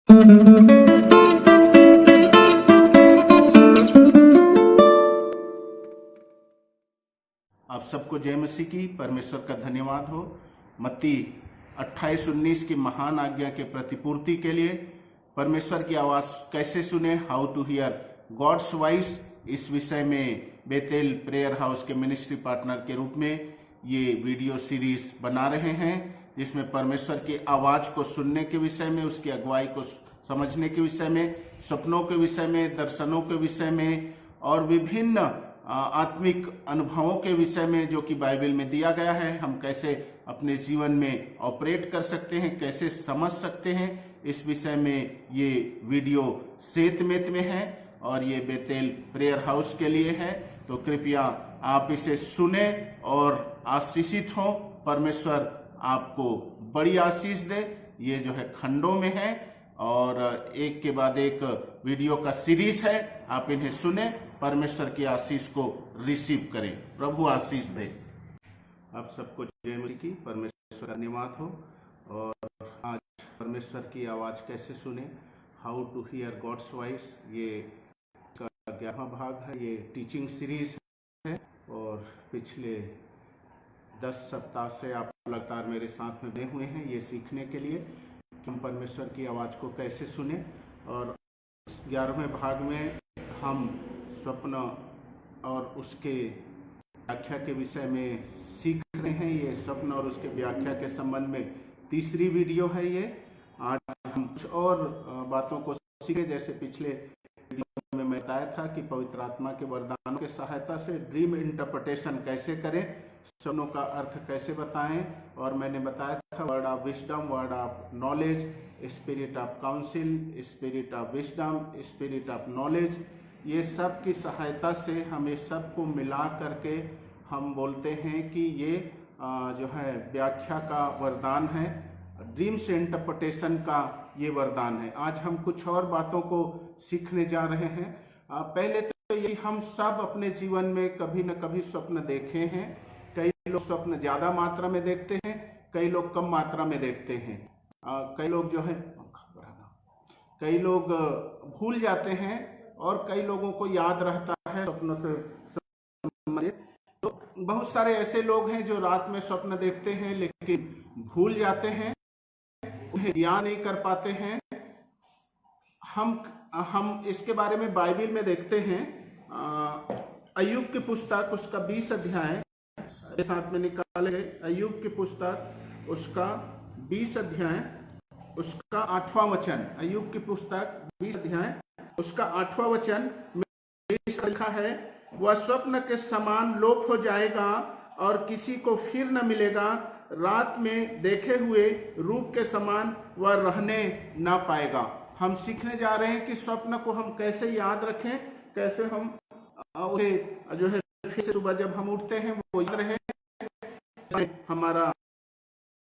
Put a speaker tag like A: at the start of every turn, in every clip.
A: आप सबको जय मसीह की। परमेश्वर का धन्यवाद हो। मत्ती 28:19 की महान आज्ञा के प्रतिपूर्ति के लिए परमेश्वर की आवाज़ कैसे सुने, how to hear God's voice, इस विषय में बेतेल प्रेयर हाउस के मिनिस्ट्री पार्टनर के रूप में ये वीडियो सीरीज बना रहे हैं, जिसमें परमेश्वर की आवाज़ को सुनने के विषय में, उसकी अगुवाई को समझने के विषय में, सपनों के विषय में, दर्शनों के विषय में और विभिन्न आत्मिक अनुभवों के विषय में जो कि बाइबल में दिया गया है, हम कैसे अपने जीवन में ऑपरेट कर सकते हैं, कैसे समझ सकते हैं, इस विषय में ये वीडियो सेतमेत में है और ये बेतेल प्रेयर हाउस के लिए है। तो कृपया आप इसे सुने और आशीषित हो। परमेश्वर आपको बड़ी आशीष दे। ये जो है खंडों में है और एक के बाद एक वीडियो का सीरीज है। आप इन्हें सुने, परमेश्वर की आशीष को रिसीव करें। प्रभु आशीष दे। आप सबको जय मसीह की। परमेश्वर का धन्यवाद हो। और आज परमेश्वर की आवाज़ कैसे सुने, how to hear God's voice, ये 11वां भाग है। ये टीचिंग सीरीज है और पिछले 10 सप्ताह से आप लगातार मेरे साथ में बने हुए हैं ये सीखने के लिए कि हम परमेश्वर की आवाज़ को कैसे सुने। और 11वें भाग में हम स्वप्न और उसके व्याख्या के विषय में सीख रहे हैं। ये स्वप्न और उसके व्याख्या के संबंध में तीसरी वीडियो है ये। आज हम कुछ और बातों को सीखे। जैसे पिछले वीडियो में मैं बताया था कि पवित्र आत्मा के वरदानों की सहायता से ड्रीम इंटरप्रिटेशन कैसे करें, सपनों का अर्थ कैसे बताएं। और मैंने बताया था word of wisdom, word of knowledge, spirit of council, spirit of wisdom, spirit of knowledge, ये सब की सहायता से हम ये सब को मिला करके हम बोलते हैं कि ये जो है व्याख्या का वरदान है, ड्रीम्स इंटरप्रिटेशन का ये वरदान है। आज हम कुछ और बातों को सीखने जा रहे हैं। पहले तो ये हम सब अपने जीवन में कभी न कभी स्वप्न देखे हैं। कई लोग स्वप्न ज़्यादा मात्रा में देखते हैं, कई लोग कम मात्रा में देखते हैं। कई लोग जो है कई लोग भूल जाते हैं और कई लोगों को याद रहता है स्वप्न से संबंधित। तो बहुत सारे ऐसे लोग हैं जो रात में स्वप्न देखते हैं लेकिन भूल जाते हैं, उन्हें याद नहीं कर पाते हैं। हम इसके बारे में बाइबल में देखते हैं। अय्यूब की पुस्तक उसका 20 अध्याय साथ में निकाले गए। अय्यूब की पुस्तक उसका 20 अध्याय उसका 8वां वचन। अय्यूब की पुस्तक 20 अध्याय उसका 8वां वचन में लिखा है, वह स्वप्न के समान लोप हो जाएगा और किसी को फिर न मिलेगा। रात में देखे हुए रूप के समान वह रहने ना पाएगा। हम सीखने जा रहे हैं कि स्वप्न को हम कैसे याद रखें, कैसे हम उसे जो है फिर से सुबह जब हम उठते हैं वो याद रहे। हमारा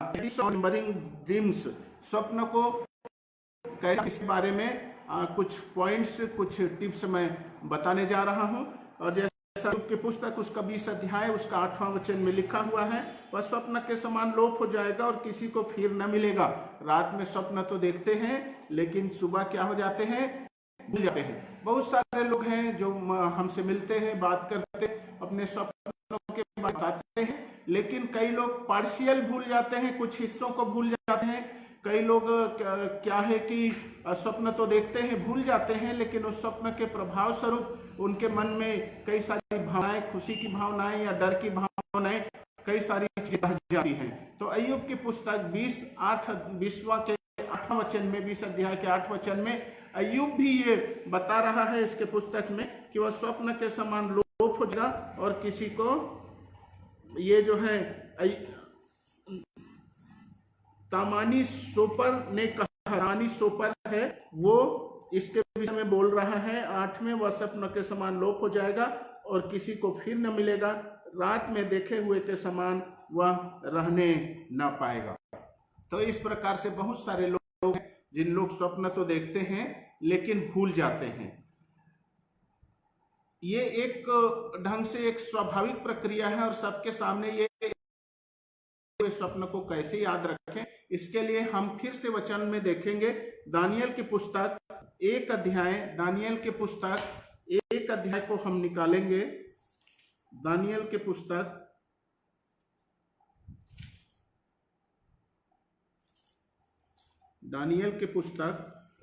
A: रिमेंबरिंग ड्रीम्स, स्वप्न को कैसे, इसके बारे में कुछ पॉइंट्स, कुछ टिप्स मैं बताने जा रहा हूं। और जैसा अय्यूब की पुस्तक उसका 20 अध्याय उसका 8वां वचन में लिखा हुआ है, वह स्वप्न के समान लोप हो जाएगा और किसी को फिर न मिलेगा। रात में स्वप्न तो देखते हैं लेकिन सुबह क्या हो जाते हैं, भूल जाते हैं। बहुत सारे लोग हैं जो हमसे मिलते हैं, बात करते हैं, अपने स्वप्नों के बारे में बताते हैं, लेकिन कई लोग पार्शियल भूल जाते हैं, कुछ हिस्सों को भूल जाते हैं। कई लोग क्या है कि स्वप्न तो देखते हैं, भूल जाते हैं, लेकिन उस स्वप्न के प्रभाव स्वरूप उनके मन में कई सारी भावनाएं, खुशी की भावनाएं या डर की भावनाएं, कई सारी चीजें रह जाती हैं। तो अय्यूब की पुस्तक 20वां के 8वां वचन में, 20 अध्याय के 8 वचन में अय्यूब भी ये बता रहा है इसके पुस्तक में कि वह स्वप्न के समान लोप हो जाएगा और किसी को, ये जो है तामानी सोपर ने कहा, तामानी सोपर है वो इसके विषय में बोल रहा है। 8 में, वह स्वप्न के समान लोप हो जाएगा और किसी को फिर न मिलेगा। रात में देखे हुए के समान वह रहने न पाएगा। तो इस प्रकार से बहुत सारे लोग हैं जिन लोग स्वप्न तो देखते हैं लेकिन भूल जाते हैं। ये एक ढंग से एक स्वाभाविक प्रक्रिया है और सबके सामने ये स्वप्न को कैसे याद रखें, इसके लिए हम फिर से वचन में देखेंगे। दानियल की पुस्तक दानियल की पुस्तक 1 अध्याय को हम निकालेंगे। दानियल की पुस्तक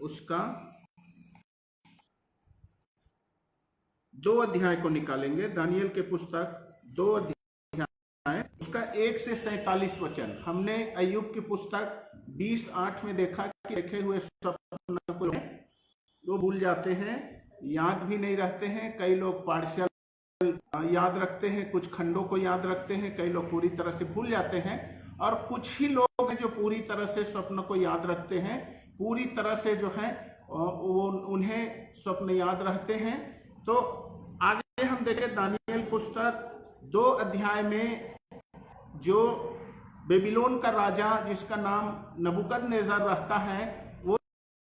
A: उसका 2 अध्याय को निकालेंगे। दानियल के पुस्तक 2 अध्याय उसका 1 से 47 वचन। हमने अय्यूब की पुस्तक 20:8 में देखा कि देखे हुए स्वप्न को वो भूल जाते हैं, याद भी नहीं रखते हैं। कई लोग पार्शियल याद रखते हैं, कुछ खंडों को याद रखते हैं, कई लोग पूरी तरह से भूल जाते हैं, और कुछ ही लोग हैं जो पूरी तरह से स्वप्न को याद रखते हैं, पूरी तरह से जो है वो उन्हें स्वप्न याद रहते हैं। तो आगे हम देखें दानियल पुस्तक 2 अध्याय में जो बेबीलोन का राजा जिसका नाम नबूकदनेस्सर रहता है, वो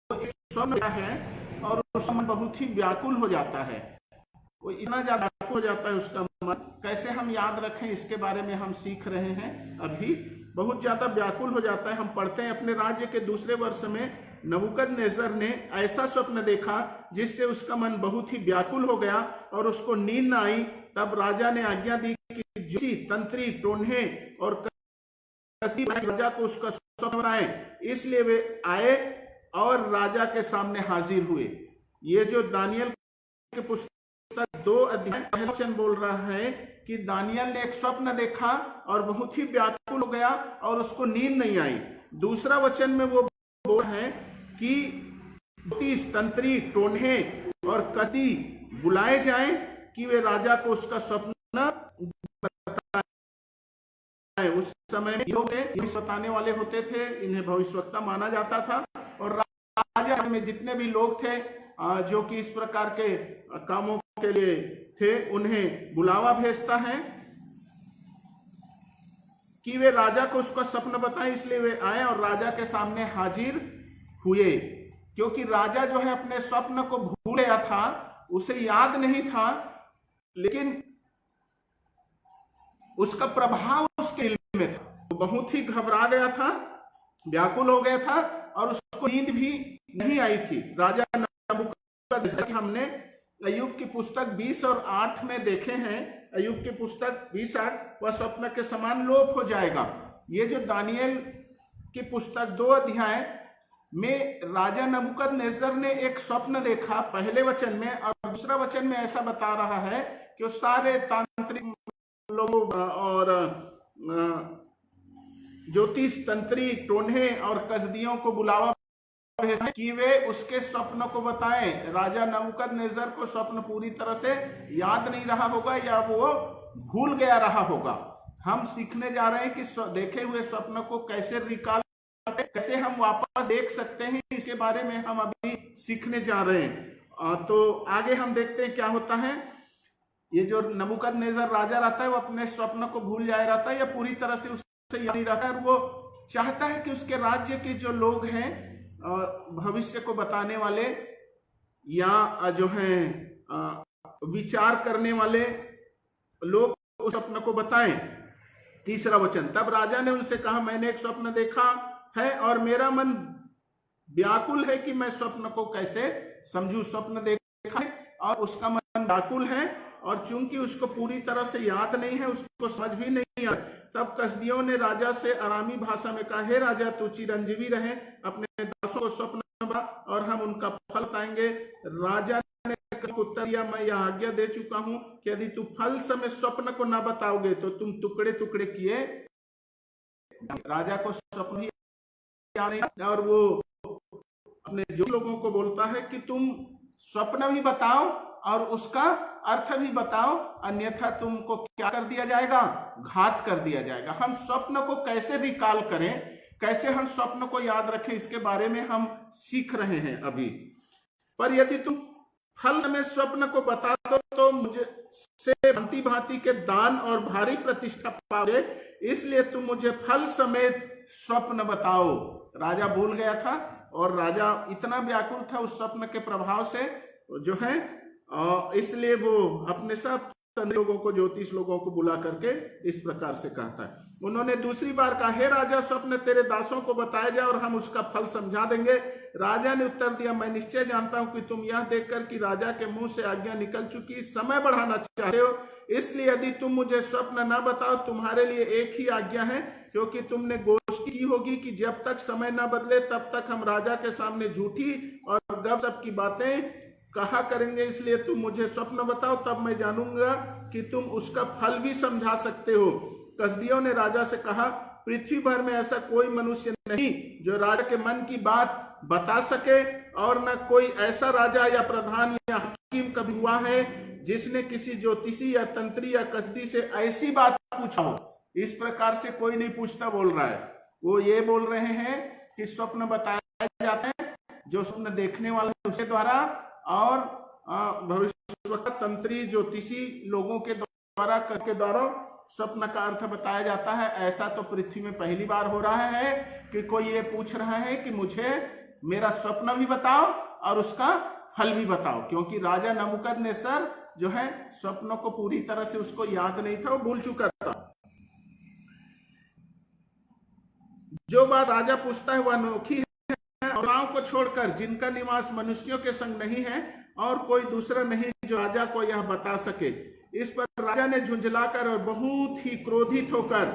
A: एक स्वप्न है और उसका मन बहुत ही व्याकुल हो जाता है। वो इतना ज्यादा व्याकुल हो जाता है उसका मन, कैसे हम याद रखें इसके बारे में हम सीख रहे हैं। अभी बहुत ज्यादा व्याकुल हो जाता है। हम पढ़ते हैं, अपने राज्य के दूसरे वर्ष में नबूकदनेस्सर ने ऐसा स्वप्न देखा जिससे उसका मन बहुत ही व्याकुल हो गया और उसको नींद न आई। तब राजा ने आज्ञा दी कि ज्योतिषी, तंत्री, टोन्हे और कसदी राजा को उसका स्वप्न बताएं। इसलिए वे आए और राजा के सामने हाजिर हुए। ये जो दानियल के पुस्तक 2 अध्याय पहला वचन बोल रहा है कि दानियल ने एक स्वप्न देखा और बहुत ही व्याकुल हो गया और उसको नींद नहीं आई। दूसरा वचन में वो बोल है कि ज्योतिष, तंत्री, टोन्हे और कसदी बुलाए जाएं कि वे राजा को उसका स्वप्न बताएं। उस समय में बताने वाले होते थे, इन्हें भविष्यवक्ता माना जाता था, और राजा में जितने भी लोग थे जो कि इस प्रकार के कामों के लिए थे, उन्हें बुलावा भेजता है कि वे राजा को उसका स्वप्न बताएं। इसलिए वे आए और राजा के सामने हाजिर हुए। क्योंकि राजा जो है अपने स्वप्न को भूल गया था, उसे याद नहीं था, लेकिन उसका प्रभाव उसके दिल में था। वो बहुत ही घबरा गया था, व्याकुल हो गया था और उसको नींद भी नहीं आई थी। राजा नबूकदनेस्सर, हमने अय्यूब की पुस्तक 20:8 में देखे हैं, अय्यूब की पुस्तक 20:8, वह स्वप्न के समान लोप हो जाएगा। ये जो दानियल की पुस्तक 2 अध्याय में राजा नबूकदनेस्सर ने एक स्वप्न देखा पहले वचन में, और दूसरा वचन में ऐसा बता रहा है कि उस सारे तांत्रिक लोगों और ज्योतिष, तंत्री, टोन्हे और कसदियों को बुलावा भेजा कि वे उसके स्वप्न को बताएं। राजा नबूकदनेस्सर को स्वप्न पूरी तरह से याद नहीं रहा होगा या वो भूल गया रहा होगा। हम सीखने जा रहे हैं कि देखे हुए स्वप्न को कैसे रिकॉल, कैसे हम वापस देख सकते हैं, इसके बारे में हम अभी सीखने जा रहे हैं। तो आगे हम देखते हैं क्या होता है। ये जो नबूकदनेस्सर राजा रहता है, वो अपने स्वप्न को भूल जाया रहता है या पूरी तरह से उससे याद नहीं रहता है, और वो चाहता है कि उसके राज्य के जो लोग हैं, भविष्य को बताने वाले या जो हैं विचार करने वाले लोग उस स्वप्न को बताएं। तीसरा वचन, तब राजा ने उनसे कहा, मैंने एक स्वप्न देखा है और मेरा मन व्याकुल है कि मैं स्वप्न को कैसे समझूं। स्वप्न देखा है और उसका मन व्याकुल है, और चूंकि उसको पूरी तरह से याद नहीं है, उसको समझ भी नहीं आया। तब कसदियों ने राजा से अरामी भाषा में कहा, हे राजा, तू चिरंजीवी रहे, अपने दासों को स्वप्न बता और हम उनका फल बताएंगे। राजा ने उत्तर दिया, मैं यह आज्ञा दे चुका हूं कि यदि तू फल समय स्वप्न को न बताओगे तो तुम टुकड़े टुकड़े किए। राजा को स्वप्न ही याद नहीं, और वो अपने जो लोगों को बोलता है कि तुम स्वप्न भी बताओ और उसका अर्थ भी बताओ, अन्यथा तुमको क्या कर दिया जाएगा, घात कर दिया जाएगा। हम स्वप्न को कैसे रिकॉल करें, कैसे हम स्वप्न को याद रखें, इसके बारे में हम सीख रहे हैं अभी। पर यदि तुम फल में स्वप्न को बता दो तो मुझे से भांति भांति के दान और भारी प्रतिष्ठा पाओगे, इसलिए तुम मुझे फल समेत स्वप्न बताओ। राजा भूल गया था और राजा इतना व्याकुल था उस स्वप्न के प्रभाव से जो है, इसलिए वो अपने सब लोगों को, ज्योतिष लोगों को बुला करके इस प्रकार से कहता है। उन्होंने दूसरी बार कहा, हे राजा, स्वप्न तेरे दासों को बताया जाए और हम उसका फल समझा देंगे। राजा ने उत्तर दिया, मैं निश्चय जानता हूं कि तुम यह देखकर कि राजा के मुंह से आज्ञा निकल चुकी, समय बढ़ाना चाहते हो। इसलिए यदि तुम मुझे स्वप्न न बताओ, तुम्हारे लिए एक ही आज्ञा है, क्योंकि तुमने गोष्ठी की होगी कि जब तक समय न बदले तब तक हम राजा के सामने झूठी और गपशप की बातें कहा करेंगे। इसलिए तुम मुझे स्वप्न बताओ, तब मैं जानूंगा कि तुम उसका फल भी समझा सकते हो। कसदियों ने राजा से कहा, पृथ्वी भर में ऐसा कोई मनुष्य नहीं जो राजा के मन की बात बता सके, और न कोई ऐसा राजा या प्रधान या हकीम कभी हुआ है जिसने किसी ज्योतिषी या तंत्री या कसदी से ऐसी बात पूछा हो। इस प्रकार से कोई नहीं पूछता बोल रहा है। वो ये बोल रहे हैं कि स्वप्न बताए जाते हैं जो स्वप्न देखने वाले उसके द्वारा, और भविष्य तंत्री ज्योतिषी लोगों के द्वारा स्वप्न का अर्थ बताया जाता है। ऐसा तो पृथ्वी में पहली बार हो रहा है कि कोई ये पूछ रहा है कि मुझे मेरा स्वप्न भी बताओ और उसका फल भी बताओ, क्योंकि राजा नबूकदनेस्सर जो है स्वप्नों को पूरी तरह से उसको याद नहीं था, वो भूल चुका था। जो बात राजा पूछता है वह अनोखी है, और गांव को छोड़कर जिनका निवास मनुष्यों के संग नहीं है, और कोई दूसरा नहीं जो राजा को यह बता सके। इस पर राजा ने झुंझलाकर और बहुत ही क्रोधित होकर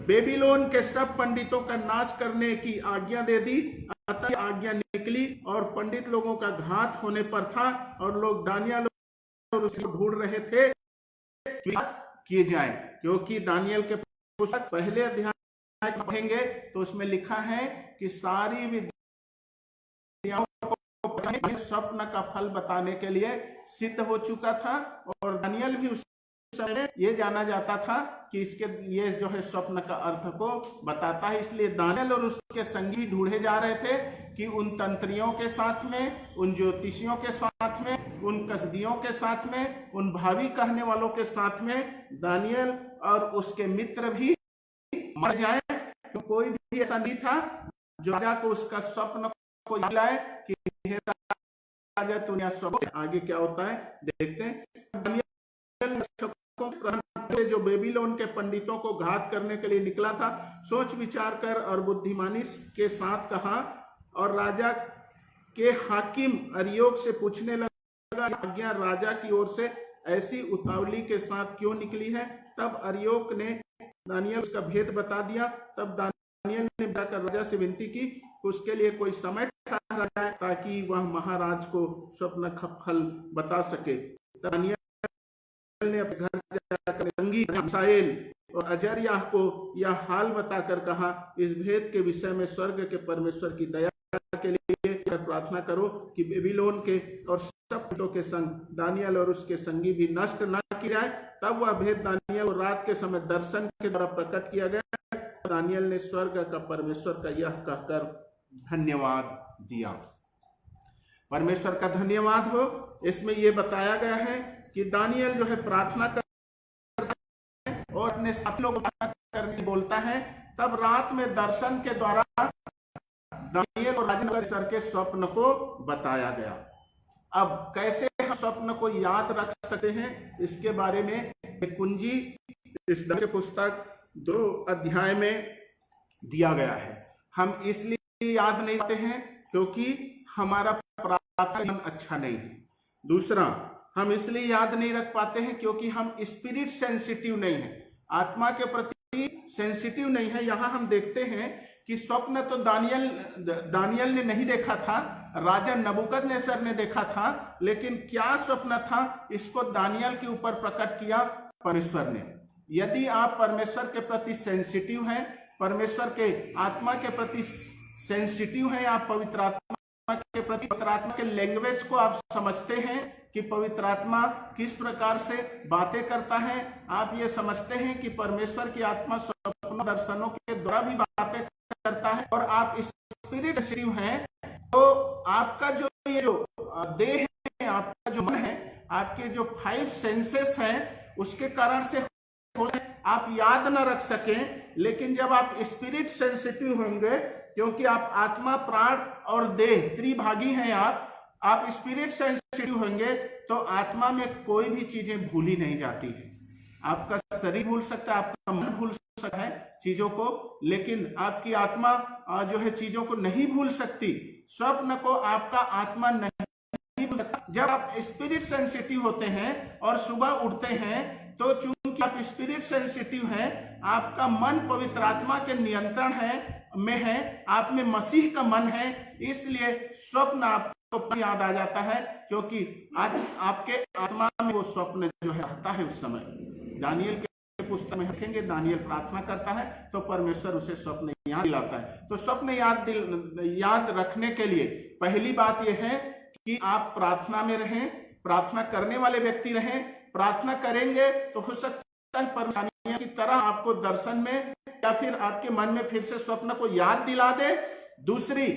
A: बेबीलोन के सब पंडितों का नाश करने की आज्ञा दे दी। अतः आज्ञा निकली और पंडित लोगों का घात होने पर था, और लोग दानियल और उसको ढूंढ रहे थे किए जाए, क्योंकि दानियल के पुस्तक पहले अध्याय पढ़ेंगे तो उसमें लिखा है कि सारी विद्याओं को स्वप्न का फल बताने के लिए सिद्ध हो चुका था, और दानियल भी उस समय ये जाना जाता था कि इसके ये जो है स्वप्न का अर्थ को बताता है। इसलिए दानियल और उसके संगी ढूंढे जा रहे थे कि उन तंत्रियों के साथ में, उन ज्योतिषियों के साथ में, उन कसदियों के साथ में, उन भावी कहने वालों के साथ में दानियल और उसके मित्र भी मर जाए। तो कोई भी ऐसा नहीं था जो राजा को उसका स्वप्न को याद लाए कि हे राजा तूने स्वप्न। आगे क्या होता है देखते हैं। जो बेबीलोन के पंडितों को घात करने के लिए निकला था, सोच विचार कर और बुद्धिमानी के साथ कहा, और राजा के हाकिम अर्योक से पूछने लगा, आज्ञा राजा की ओर से ऐसी उतावली के साथ क्यों निकली है। तब अर्योक ने दानियल का भेद बता दिया। तब दानियल ने जाकर राजा से विनती की उसके लिए कोई समय ठहरा जाए ताकि वह महाराज को स्वप्न का फल बता सके। दानियल ने अपने घर जाकर संगी मिसाएल और अजर्याह को यह हाल बताकर कहा, इस भेद के विषय में स्वर्ग के परमेश्वर की दया के लिए प्रार्थना करो कि बेबीलोन के और सब पंडितों के संग दानियल और उसके संगी भी नष्ट न किया जाए। तब वह भेद दानियल को रात के समय दर्शन के द्वारा प्रकट किया गया। दानियल ने स्वर्ग का परमेश्वर का यह कहकर धन्यवाद दिया। परमेश्वर का धन्यवाद हो। इसमें यह बताया गया है कि दानियल जो है प्रार्थना करता है और अपने साथी लोगों को करने बोलता है। तब रात में दर्शन के द्वारा दानियल और राजा के स्वप्न को बताया गया। अब कैसे हम स्वप्न को याद रख सकते हैं, इसके बारे में एक कुंजी इस पुस्तक 2 अध्याय में दिया गया है। हम इसलिए याद नहीं करते हैं क्योंकि हमारा प्रार्थना अच्छा नहीं है। दूसरा, हम इसलिए याद नहीं रख पाते हैं क्योंकि हम स्पिरिट सेंसिटिव नहीं है, आत्मा के प्रति सेंसिटिव नहीं है। यहाँ हम देखते हैं कि स्वप्न तो दानियल ने नहीं देखा था, राजा नबूकदनेस्सर ने देखा था, लेकिन क्या स्वप्न था इसको दानियल के ऊपर प्रकट किया परमेश्वर ने। यदि आप परमेश्वर के प्रति सेंसिटिव हैं, परमेश्वर के आत्मा के प्रति सेंसिटिव हैं, आप पवित्र आत्मा के प्रति, पवित्र आत्मा के लैंग्वेज को आप समझते हैं कि पवित्र आत्मा किस प्रकार से बातें करता है, आप ये समझते हैं कि परमेश्वर की आत्मा स्वप्नों दर्शनों के द्वारा भी बातें करता है, और आप स्पिरिट सेंसिटिव हैं, तो आपका जो ये जो देह है, आपका जो मन है, आपके जो 5 सेंसेस हैं, उसके कारण से आप याद न रख सकें। लेकिन जब आप स्पिरिट सेंसिटिव होंगे, क्योंकि आप आत्मा, प्राण और देह त्रिभागी हैं, आप स्पिरिट सेंसिटिव होंगे तो आत्मा में कोई भी चीजें भूली नहीं जाती है। आपका शरीर भूल सकता है, आपका मन भूल सकता है चीजों को, लेकिन आपकी आत्मा जो है चीजों को नहीं भूल सकती। स्वप्न को आपका आत्मा नहीं भूल सकता। जब आप स्पिरिट सेंसिटिव होते हैं और सुबह उठते हैं, तो चूंकि आप स्पिरिट सेंसिटिव हैं, आपका मन पवित्र आत्मा के नियंत्रण में है, आप में मसीह का मन है, इसलिए स्वप्न आपको याद आ जाता है, क्योंकि आपके आत्मा में वो स्वप्न जो है रहता है उस समय। दानियल के पुस्तक में रखेंगे, दानियल प्रार्थना करता है तो परमेश्वर उसे स्वप्न याद दिलाता है। तो स्वप्न याद रखने के लिए पहली बात यह है कि आप प्रार्थना में रहें, प्रार्थना करने वाले व्यक्ति रहें। प्रार्थना करेंगे तो हो सकता है परमेश्वर की तरह आपको दर्शन में या फिर आपके मन में फिर से स्वप्न को याद दिला दे। दूसरी,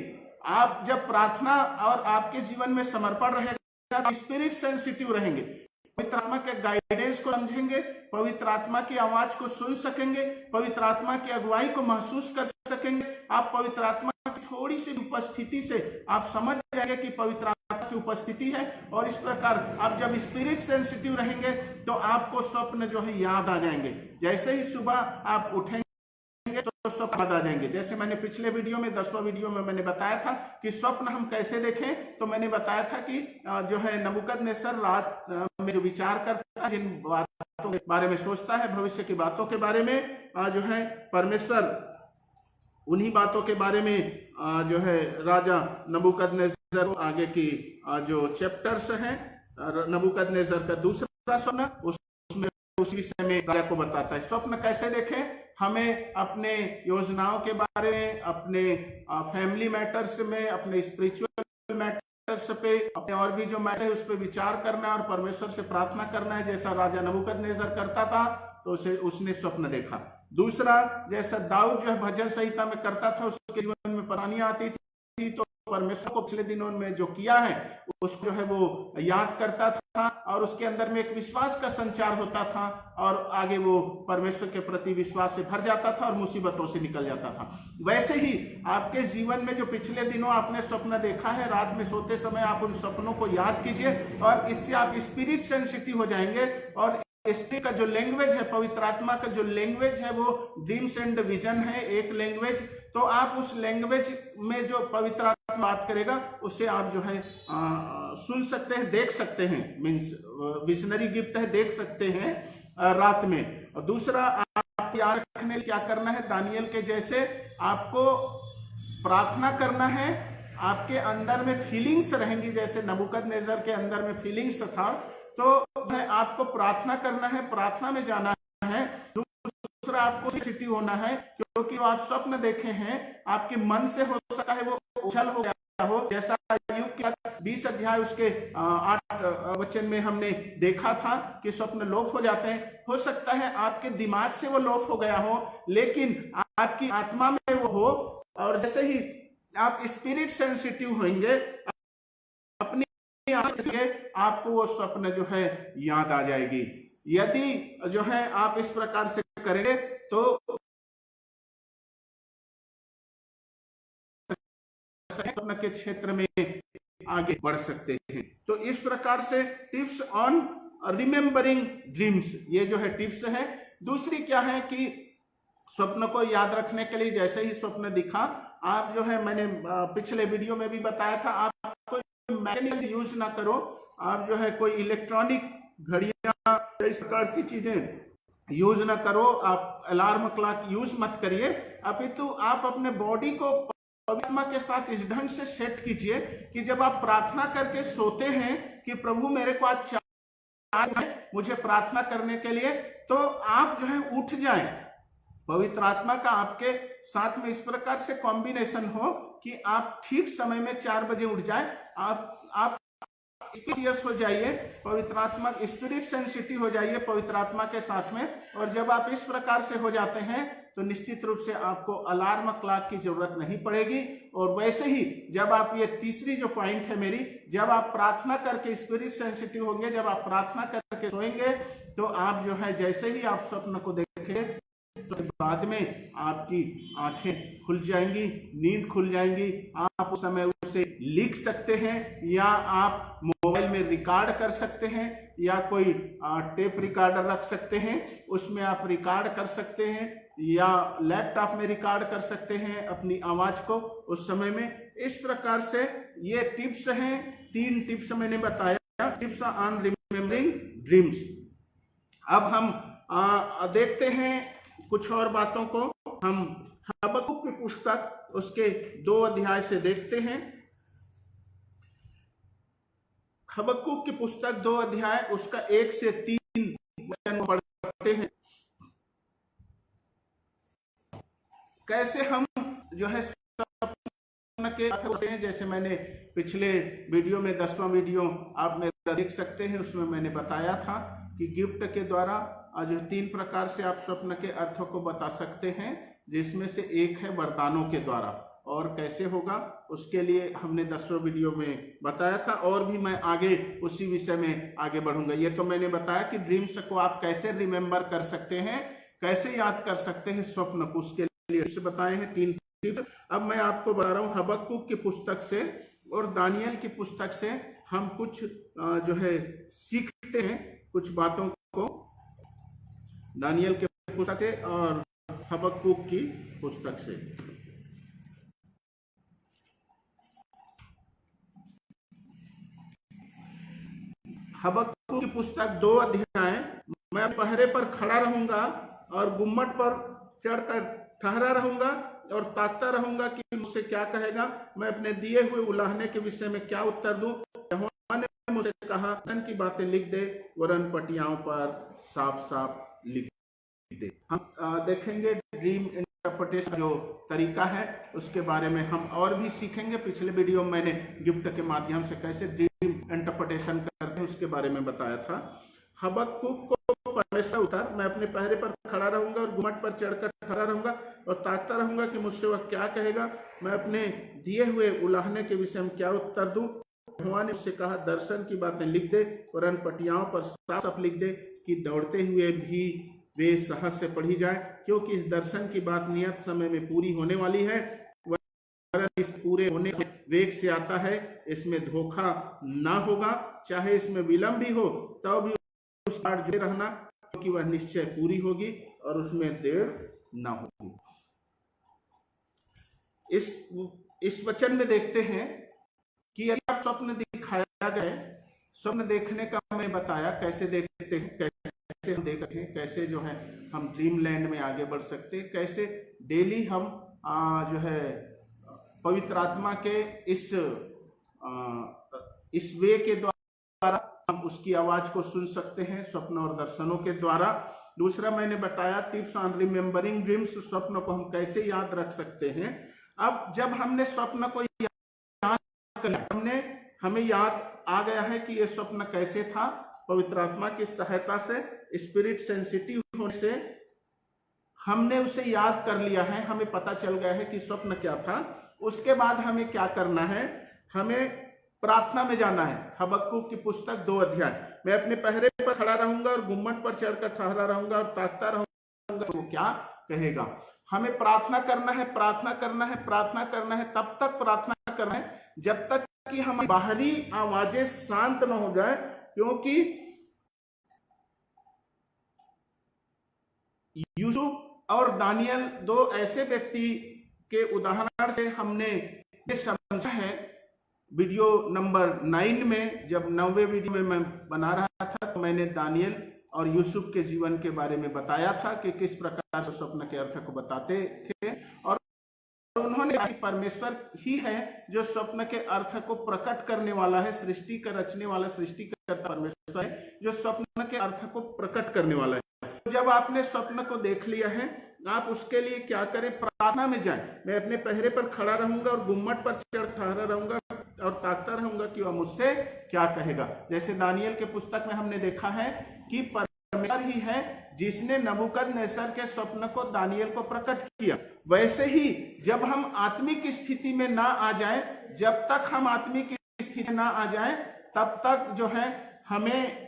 A: आप जब प्रार्थना और आपके जीवन में समर्पण रहेगा तो स्पिरिट सेंसिटिव रहेंगे, पवित्र आत्मा के गाइडेंस को समझेंगे, पवित्र आत्मा की आवाज को सुन सकेंगे, पवित्र आत्मा की अगुवाई को महसूस कर सकेंगे। आप पवित्र आत्मा की थोड़ी सी उपस्थिति से आप समझ जाएंगे कि पवित्र आत्मा की उपस्थिति है, और इस प्रकार आप जब स्पिरिट सेंसिटिव रहेंगे तो आपको स्वप्न जो है याद आ जाएंगे। जैसे ही सुबह आप उठेंगे तो स्वप्न याद आ जाएंगे। जैसे मैंने पिछले वीडियो में 10वां वीडियो में मैंने बताया था कि स्वप्न हम कैसे देखें, तो मैंने बताया था कि जो है नबूकदनेस्सर रात में जो विचार करता है, जिन बातों के बारे में सोचता है, भविष्य की बातों के बारे में जो है परमेश्वर उन्हीं बातों के बारे में जो है राजा नबूकदनेस्सर आगे की जो चैप्टर्स हैं, नबूकदनेस्सर का दूसरा स्वप्न, उसमें उस विषय में राजा को बताता है। स्वप्न कैसे देखें, हमें अपने योजनाओं के बारे में, अपने फैमिली मैटर्स में, अपने स्पिरिचुअल मैटर्स पे, अपने और भी जो मैटर है उस पर विचार करना और परमेश्वर से प्रार्थना करना है, जैसा राजा नबूकदनेस्सर करता था, तो उसने स्वप्न देखा। दूसरा, जैसा दाऊद जो है भजन संहिता में करता था, उसके जीवन में परेशानियां आती थी, तो परमेश्वर को पिछले दिनों में जो किया है उसको जो है वो याद करता था, और उसके अंदर में एक विश्वास का संचार होता था, और आगे वो परमेश्वर के प्रति विश्वास से भर जाता था और मुसीबतों से निकल जाता था। वैसे ही आपके जीवन में जो पिछले दिनों आपने स्वप्न देखा है, रात में सोते समय आप उन सपनों को याद कीजिए, और इससे आप स्पिरिट सेंसिटिव हो जाएंगे। और स्पिरिट का जो लैंग्वेज है, पवित्र आत्मा का जो लैंग्वेज है, वो ड्रीम्स एंड विजन है, एक लैंग्वेज। तो आप उस लैंग्वेज में जो पवित्र आत्मा बात करेगा उससे आप जो है सुन सकते हैं, देख सकते हैं, मीन्स विजनरी गिफ्ट है, देख सकते हैं रात में। और दूसरा, आप याद रखने क्या करना है, दानियल के जैसे आपको प्रार्थना करना है। आपके अंदर में फीलिंग्स रहेंगी, जैसे नबूकदनेस्सर के अंदर में फीलिंग्स था, तो आपको प्रार्थना करना है, प्रार्थना में जाना है। दूसरा, आपको सेंसिटिव होना है, क्योंकि आप स्वप्न देखे हैं, आपके मन से हो सकता है वो उछल हो गया हो, जैसा अय्यूब के 20 अध्याय उसके 8 वचन में हमने देखा था कि स्वप्न लोप हो जाते हैं। हो सकता है आपके दिमाग से वो लोप हो गया हो, लेकिन आपकी आत्मा में वो हो, और जैसे ही आप स्पिरिट सेंसिटिव होंगे, अपनी आपको वो स्वप्न जो है याद आ जाएगी। यदि जो है आप इस प्रकार से करेंगे तो स्वप्न के क्षेत्र में आगे बढ़ सकते हैं। तो इस प्रकार से टिप्स ऑन रिमेम्बरिंग ड्रीम्स, ये जो है टिप्स है। दूसरी क्या है कि स्वप्न को याद रखने के लिए, जैसे ही स्वप्न दिखा, आप जो है, मैंने पिछले वीडियो में भी बताया था, आप कोई मैकेनिकल यूज ना करो, आप जो है कोई इलेक्ट्रॉनिक घड़ियां, इस प्रकार की चीजें यूज ना करो, आप अलार्म क्लॉक यूज मत करिए, अपितु आप अपने बॉडी को पवित्र आत्मा के साथ इस ढंग से सेट कीजिए कि जब आप प्रार्थना करके सोते हैं कि प्रभु मेरे को आज चार्ज है मुझे प्रार्थना करने के लिए, तो आप जो है उठ जाएं। पवित्र आत्मा का आपके साथ में इस प्रकार से कॉम्बिनेशन हो कि आप ठीक समय में 4 बजे उठ जाए। आप स्पिरिचुअस हो जाइए, पवित्र आत्मा स्पिरिट सेंसिटिव हो जाइए पवित्र आत्मा के साथ में। और जब आप इस प्रकार से हो जाते हैं तो निश्चित रूप से आपको अलार्म क्लॉक की जरूरत नहीं पड़ेगी। और वैसे ही जब आप, ये तीसरी जो पॉइंट है मेरी, जब आप प्रार्थना करके स्पिरिट सेंसिटिव होंगे, जब आप प्रार्थना करके सोएंगे, तो आप जो है जैसे ही आप स्वप्न को देखेंगे तो बाद में आपकी आंखें खुल जाएंगी, नींद खुल जाएंगी। आप उस समय उसे लिख सकते हैं या आप मोबाइल में रिकॉर्ड कर सकते हैं या कोई टेप रिकॉर्डर रख सकते हैं, उसमें आप रिकॉर्ड कर सकते हैं, या लैपटॉप में रिकॉर्ड कर सकते हैं अपनी आवाज को उस समय में। इस प्रकार से ये टिप्स हैं, 3 टिप्स मैंने बताया, टिप्स ऑन रिमेम्बरिंग ड्रीम्स। अब हम देखते हैं कुछ और बातों को। हम हबक्कुक की पुस्तक उसके 2 अध्याय से देखते हैं। हबक्कुक की पुस्तक 2 अध्याय उसका 1 से 3 वचन पढ़ते हैं। कैसे हम जो है स्वप्न के अर्थ होते हैं, जैसे मैंने पिछले वीडियो में 10वां वीडियो आप मेरा देख सकते हैं, उसमें मैंने बताया था कि गिफ्ट के द्वारा जो 3 प्रकार से आप स्वप्न के अर्थों को बता सकते हैं, जिसमें से एक है वरदानों के द्वारा। और कैसे होगा उसके लिए हमने 10वें वीडियो में बताया था, और भी मैं आगे उसी विषय में आगे बढ़ूंगा। ये तो मैंने बताया कि ड्रीम्स को आप कैसे रिमेम्बर कर सकते हैं, कैसे याद कर सकते हैं स्वप्न को, उसके लिए बताए हैं 3 टिप्स। अब मैं आपको बता रहा हूँ हबक्कुक की पुस्तक से और दानियल की पुस्तक से हम कुछ जो है सीखते हैं कुछ बातों को, दानियल के पुस्तक से और हबक्कुक की पुस्तक से। हबक्कुक की पुस्तक 2 अध्याय। मैं पहरे पर खड़ा रहूंगा और गुम्मट पर चढ़कर ठहरा रहूंगा और ताकता रहूंगा कि मुझसे क्या कहेगा, मैं अपने दिए हुए उलाहने के विषय में क्या उत्तर दूं। यहोवा ने मुझसे कहा, वचन की बातें लिख दे, वरन पटियाओं पर साफ साफ लिख दे। हम देखेंगे ड्रीम इंटरप्रिटेशन जो तरीका है उसके बारे में हम और भी सीखेंगे। पिछले वीडियो में मैंने गिफ्ट के माध्यम से कैसे ड्रीम इंटरप्रिटेशन करते हैं उसके बारे में बताया था। हबक्कुक को परमेश्वर उतर, मैं अपने पहरे पर खड़ा रहूंगा और गुम्मट पर चढ़कर खड़ा रहूंगा और ताकता रहूंगा कि मुझसे वह क्या कहेगा, मैं अपने दिए हुए उलाहने के विषय में क्या उत्तर दूं। यहोवा ने उससे कहा, दर्शन की बातें लिख दे, वरन पटियाओं पर साफ साफ लिख दे कि दौड़ते हुए भी वे साहस से पढ़ी जाए, क्योंकि इस दर्शन की बात नियत समय में पूरी होने वाली है। वरन इस पूरे होने से वेग से आता है, इसमें धोखा ना होगा, चाहे इसमें विलंब भी हो तब भी उस पार जुड़े रहना, क्योंकि वह निश्चय पूरी होगी और उसमें देर ना होगी। इस वचन में देखते हैं कि यदि आप स्वप्न दिखाया गया, स्वप्न देखने का मैं बताया कैसे देखते हैं, कैसे हम देखते हैं, कैसे जो है हम ड्रीम लैंड में आगे बढ़ सकते हैं, कैसे डेली हम जो है पवित्र आत्मा के इस वे के द्वारा हम उसकी आवाज को सुन सकते हैं स्वप्न और दर्शनों के द्वारा। दूसरा मैंने बताया टिप्स ऑन रिमेम्बरिंग ड्रीम्स, स्वप्न को हम कैसे याद रख सकते हैं। अब जब हमने स्वप्न को याद कर, हमें याद आ गया है कि यह स्वप्न कैसे था, पवित्र आत्मा की सहायता से, स्पिरिट सेंसिटिव होने से हमने उसे याद कर लिया है, हमें पता चल गया है कि स्वप्न क्या था। उसके बाद हमें क्या करना है, हमें प्रार्थना में जाना है। हबक्कुक की पुस्तक 2 अध्याय। मैं अपने पहरे पर खड़ा रहूंगा और गुम्मट पर चढ़कर ठहरा रहूंगा और ताकता रहूंगा वो क्या कहेगा। हमें प्रार्थना करना है, प्रार्थना करना है, प्रार्थना करना है, तब तक प्रार्थना करना है जब तक कि हमारी बाहरी आवाजें शांत न हो जाए, क्योंकि यूसुफ और दानियल 2 ऐसे व्यक्ति के उदाहरण से हमने ये समझा है। वीडियो नंबर 9 में, जब 9वें वीडियो में मैं बना रहा था, तो मैंने दानियल और यूसुफ के जीवन के बारे में बताया था कि किस प्रकार से स्वप्न के अर्थ को बताते थे, और उन्होंने परमेश्वर ही है जो स्वप्न के अर्थ को प्रकट करने वाला है, सृष्टि का रचने वाला सृष्टिकर्ता परमेश्वर है जो स्वप्न के अर्थ को प्रकट करने वाला है। जब आपने स्वप्न को देख लिया है, आप उसके लिए क्या करें, प्रार्थना में जाएं। मैं अपने पहरे पर खड़ा रहूंगा और गुम्मट पर चढ़ ठहरा रहूंगा और ताकता रहूंगा कि वह मुझसे क्या कहेगा। जैसे दानियल के पुस्तक में हमने देखा है कि परमेश्वर ही है जिसने नबूकदनेस्सर के स्वप्न को दानियल को प्रकट किया। वैसे ही जब हम आत्मिक स्थिति में ना आ जाए, जब तक हम आत्मिक स्थिति में ना आ जाए, तब तक जो है हमें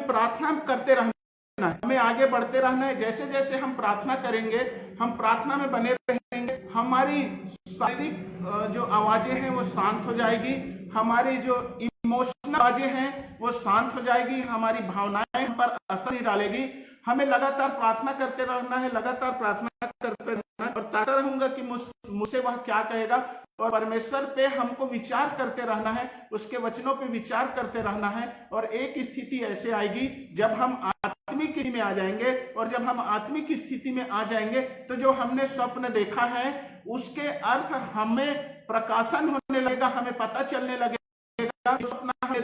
A: प्रार्थना करते रहना है, हमें आगे बढ़ते रहना है। जैसे जैसे हम प्रार्थना करेंगे, हम प्रार्थना में बने रहेंगे, हमारी शारीरिक जो आवाजें हैं वो शांत हो जाएगी, हमारी जो इमोशनल आवाजें हैं वो शांत हो जाएगी, हमारी भावनाएं हम पर असर नहीं डालेगी। हमें लगातार प्रार्थना करते रहना है, लगातार प्रार्थना करते रहना है, और ताकता रहूंगा कि मुझसे वह क्या कहेगा, और परमेश्वर पे हमको विचार करते रहना है, उसके वचनों पे विचार करते रहना है। और एक स्थिति ऐसे आएगी जब हम आत्मिक स्थिति में आ जाएंगे, और जब हम आत्मिक स्थिति में आ जाएंगे तो जो हमने स्वप्न देखा है उसके अर्थ हमें प्रकाशन होने लगेगा, हमें पता चलने लगेगा स्वप्न हमें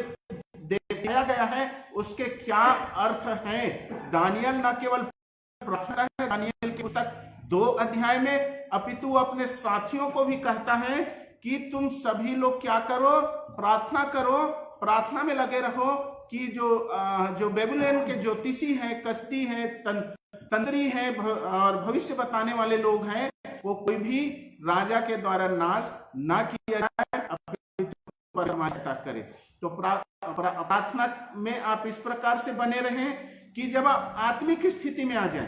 A: दिखाया गया है उसके क्या अर्थ हैं। दानियल न केवल प्रार्थना है, दानियल की पुस्तक 2 अध्याय में, अपितु अपने साथियों को भी कहता है कि तुम सभी लोग क्या करो, प्रार्थना करो, प्रार्थना में लगे रहो कि जो बेबीलोन के ज्योतिषी हैं, कसदी हैं, तंत्री हैं और भविष्य बताने वाले लोग हैं, वो कोई भी राजा के द्वारा नाश ना किया जाए, करे। तो प्रार्थना में आप इस प्रकार से बने रहें कि जब आप आत्मिक स्थिति में आ जाएं,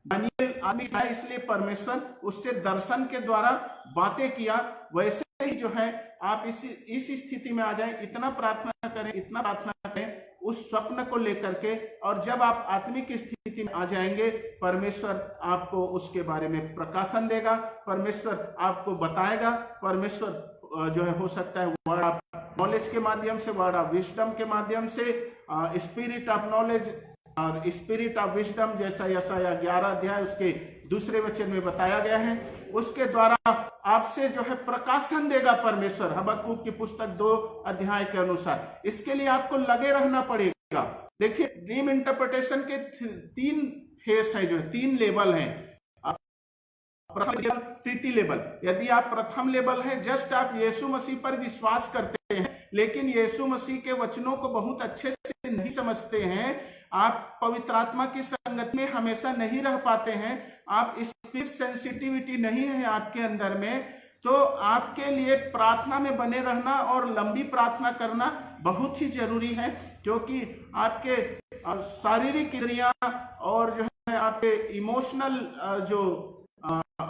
A: दानियल आत्मिक है इसलिए परमेश्वर उससे दर्शन के द्वारा बातें किया, वैसे ही जो है आप इस स्थिति में आ जाएं, इतना प्रार्थना करें, इतना प्रार्थना करें उस स्वप्न को लेकर के, और जब आप आत्मिक स्थिति में आ जाएंगे परमेश्वर आपको उसके बारे में प्रकाशन देगा, परमेश्वर आपको बताएगा, परमेश्वर जो है हो सकता है वर्ड ऑफ नॉलेज के माध्यम से, वर्ड ऑफ विजडम के माध्यम से, स्पिरिट ऑफ नॉलेज और स्पिरिट ऑफ विजडम, जैसा यशायाह 11 अध्याय उसके 2 वचन में बताया गया है, उसके द्वारा आपसे जो है प्रकाशन देगा परमेश्वर, हबक्कुक की पुस्तक 2 अध्याय के अनुसार। इसके लिए आपको लगे रहना पड़ेगा। देखिए ड्रीम इंटरप्रिटेशन के 3 फेस है, जो 3 लेवल हैं, प्रथम लेवल, तृतीय लेवल। यदि आप प्रथम लेवल है, जस्ट आप यीशु मसीह पर विश्वास करते हैं लेकिन यीशु मसीह के वचनों को बहुत अच्छे से नहीं समझते हैं, आप पवित्र आत्मा की संगत में हमेशा नहीं रह पाते हैं, आप स्पिरिट सेंसिटिविटी नहीं है आपके अंदर में, तो आपके लिए प्रार्थना में बने रहना और लंबी प्रार्थना करना बहुत ही जरूरी है, क्योंकि आपके शारीरिक इंद्रियां और जो है आपके इमोशनल जो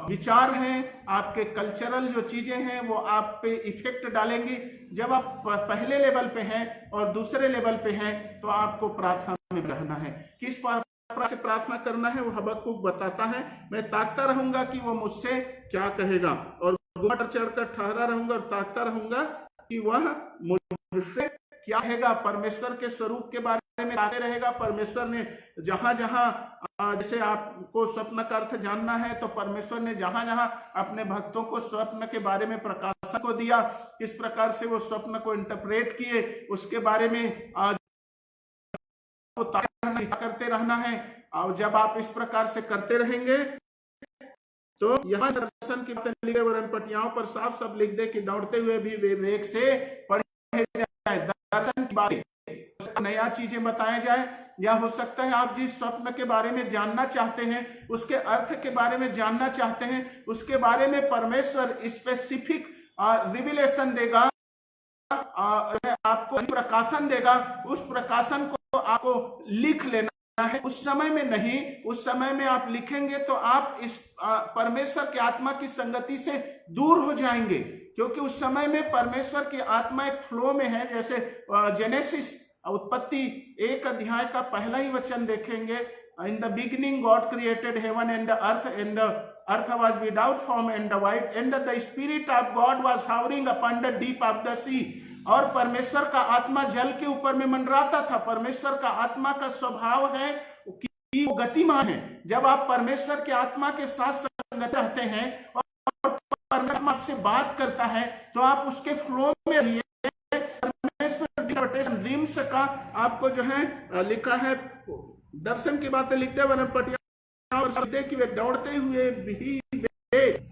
A: विचार हैं, आपके कल्चरल जो चीजें हैं वो आप पे इफेक्ट डालेंगी। जब आप पहले लेवल पे हैं और दूसरे लेवल पे हैं तो आपको प्रार्थना में रहना है। किस प्रकार से प्रार्थना करना है वो हबक्कुक बताता है, मैं ताकता रहूंगा कि वो मुझसे क्या कहेगा, और गुफा पर चढ़कर ठहरा रहूंगा और ताकता रहूंगा कि वह मुझसे क्या कहेगा। परमेश्वर के स्वरूप के बारे में ताकते रहेगा। परमेश्वर ने जहां जहां जैसे आपको स्वप्न का अर्थ जानना है तो परमेश्वर ने जहां जहां अपने भक्तों को स्वप्न के बारे में प्रकाशन को दिया, किस प्रकार से वो स्वप्न को इंटरप्रेट किए, उसके बारे में करते रहना है। और जब आप इस प्रकार से करते रहेंगे तो यहाँ दर्शन की बातें लिखे वरन पटियाओं पर साफ साफ लिख दे कि दौड़ते हुए भी वे वेग से पढ़े जाए। दर्शन की बातें, नया चीजें बताया जाए, या हो सकता है आप जिस स्वप्न के बारे में जानना चाहते हैं, उसके अर्थ के बारे में जानना चाहते हैं, उसके बारे में परमेश्वर स्पेसिफिक रिविलेशन देगा, आपको प्रकाशन देगा। उस प्रकाशन को आपको लिख लेना है, उस समय में नहीं। उस समय में आप लिखेंगे तो आप इस परमेश्वर की आत्मा की संगति से दूर हो जाएंगे, क्योंकि उस समय में परमेश्वर की आत्मा एक फ्लो में है। जैसे जेनेसिस उत्पत्ति 1 अध्याय का पहला ही वचन देखेंगे, in the beginning God created heaven and the earth was without form and void and the spirit of God was hovering upon the deep of the sea. और परमेश्वर का आत्मा जल के ऊपर में मंडराता था। परमेश्वर का आत्मा का स्वभाव है कि वो गतिमान है। जब आप परमेश्वर के आत्मा के साथ संगत रहते हैं और परमात्मा आपसे बात करता है तो आप उसके फ्लो में रहिए। ड्रीम्स का आपको जो है लिखा है, दर्शन की बातें लिखते वरन पटिया कि वे दौड़ते हुए भी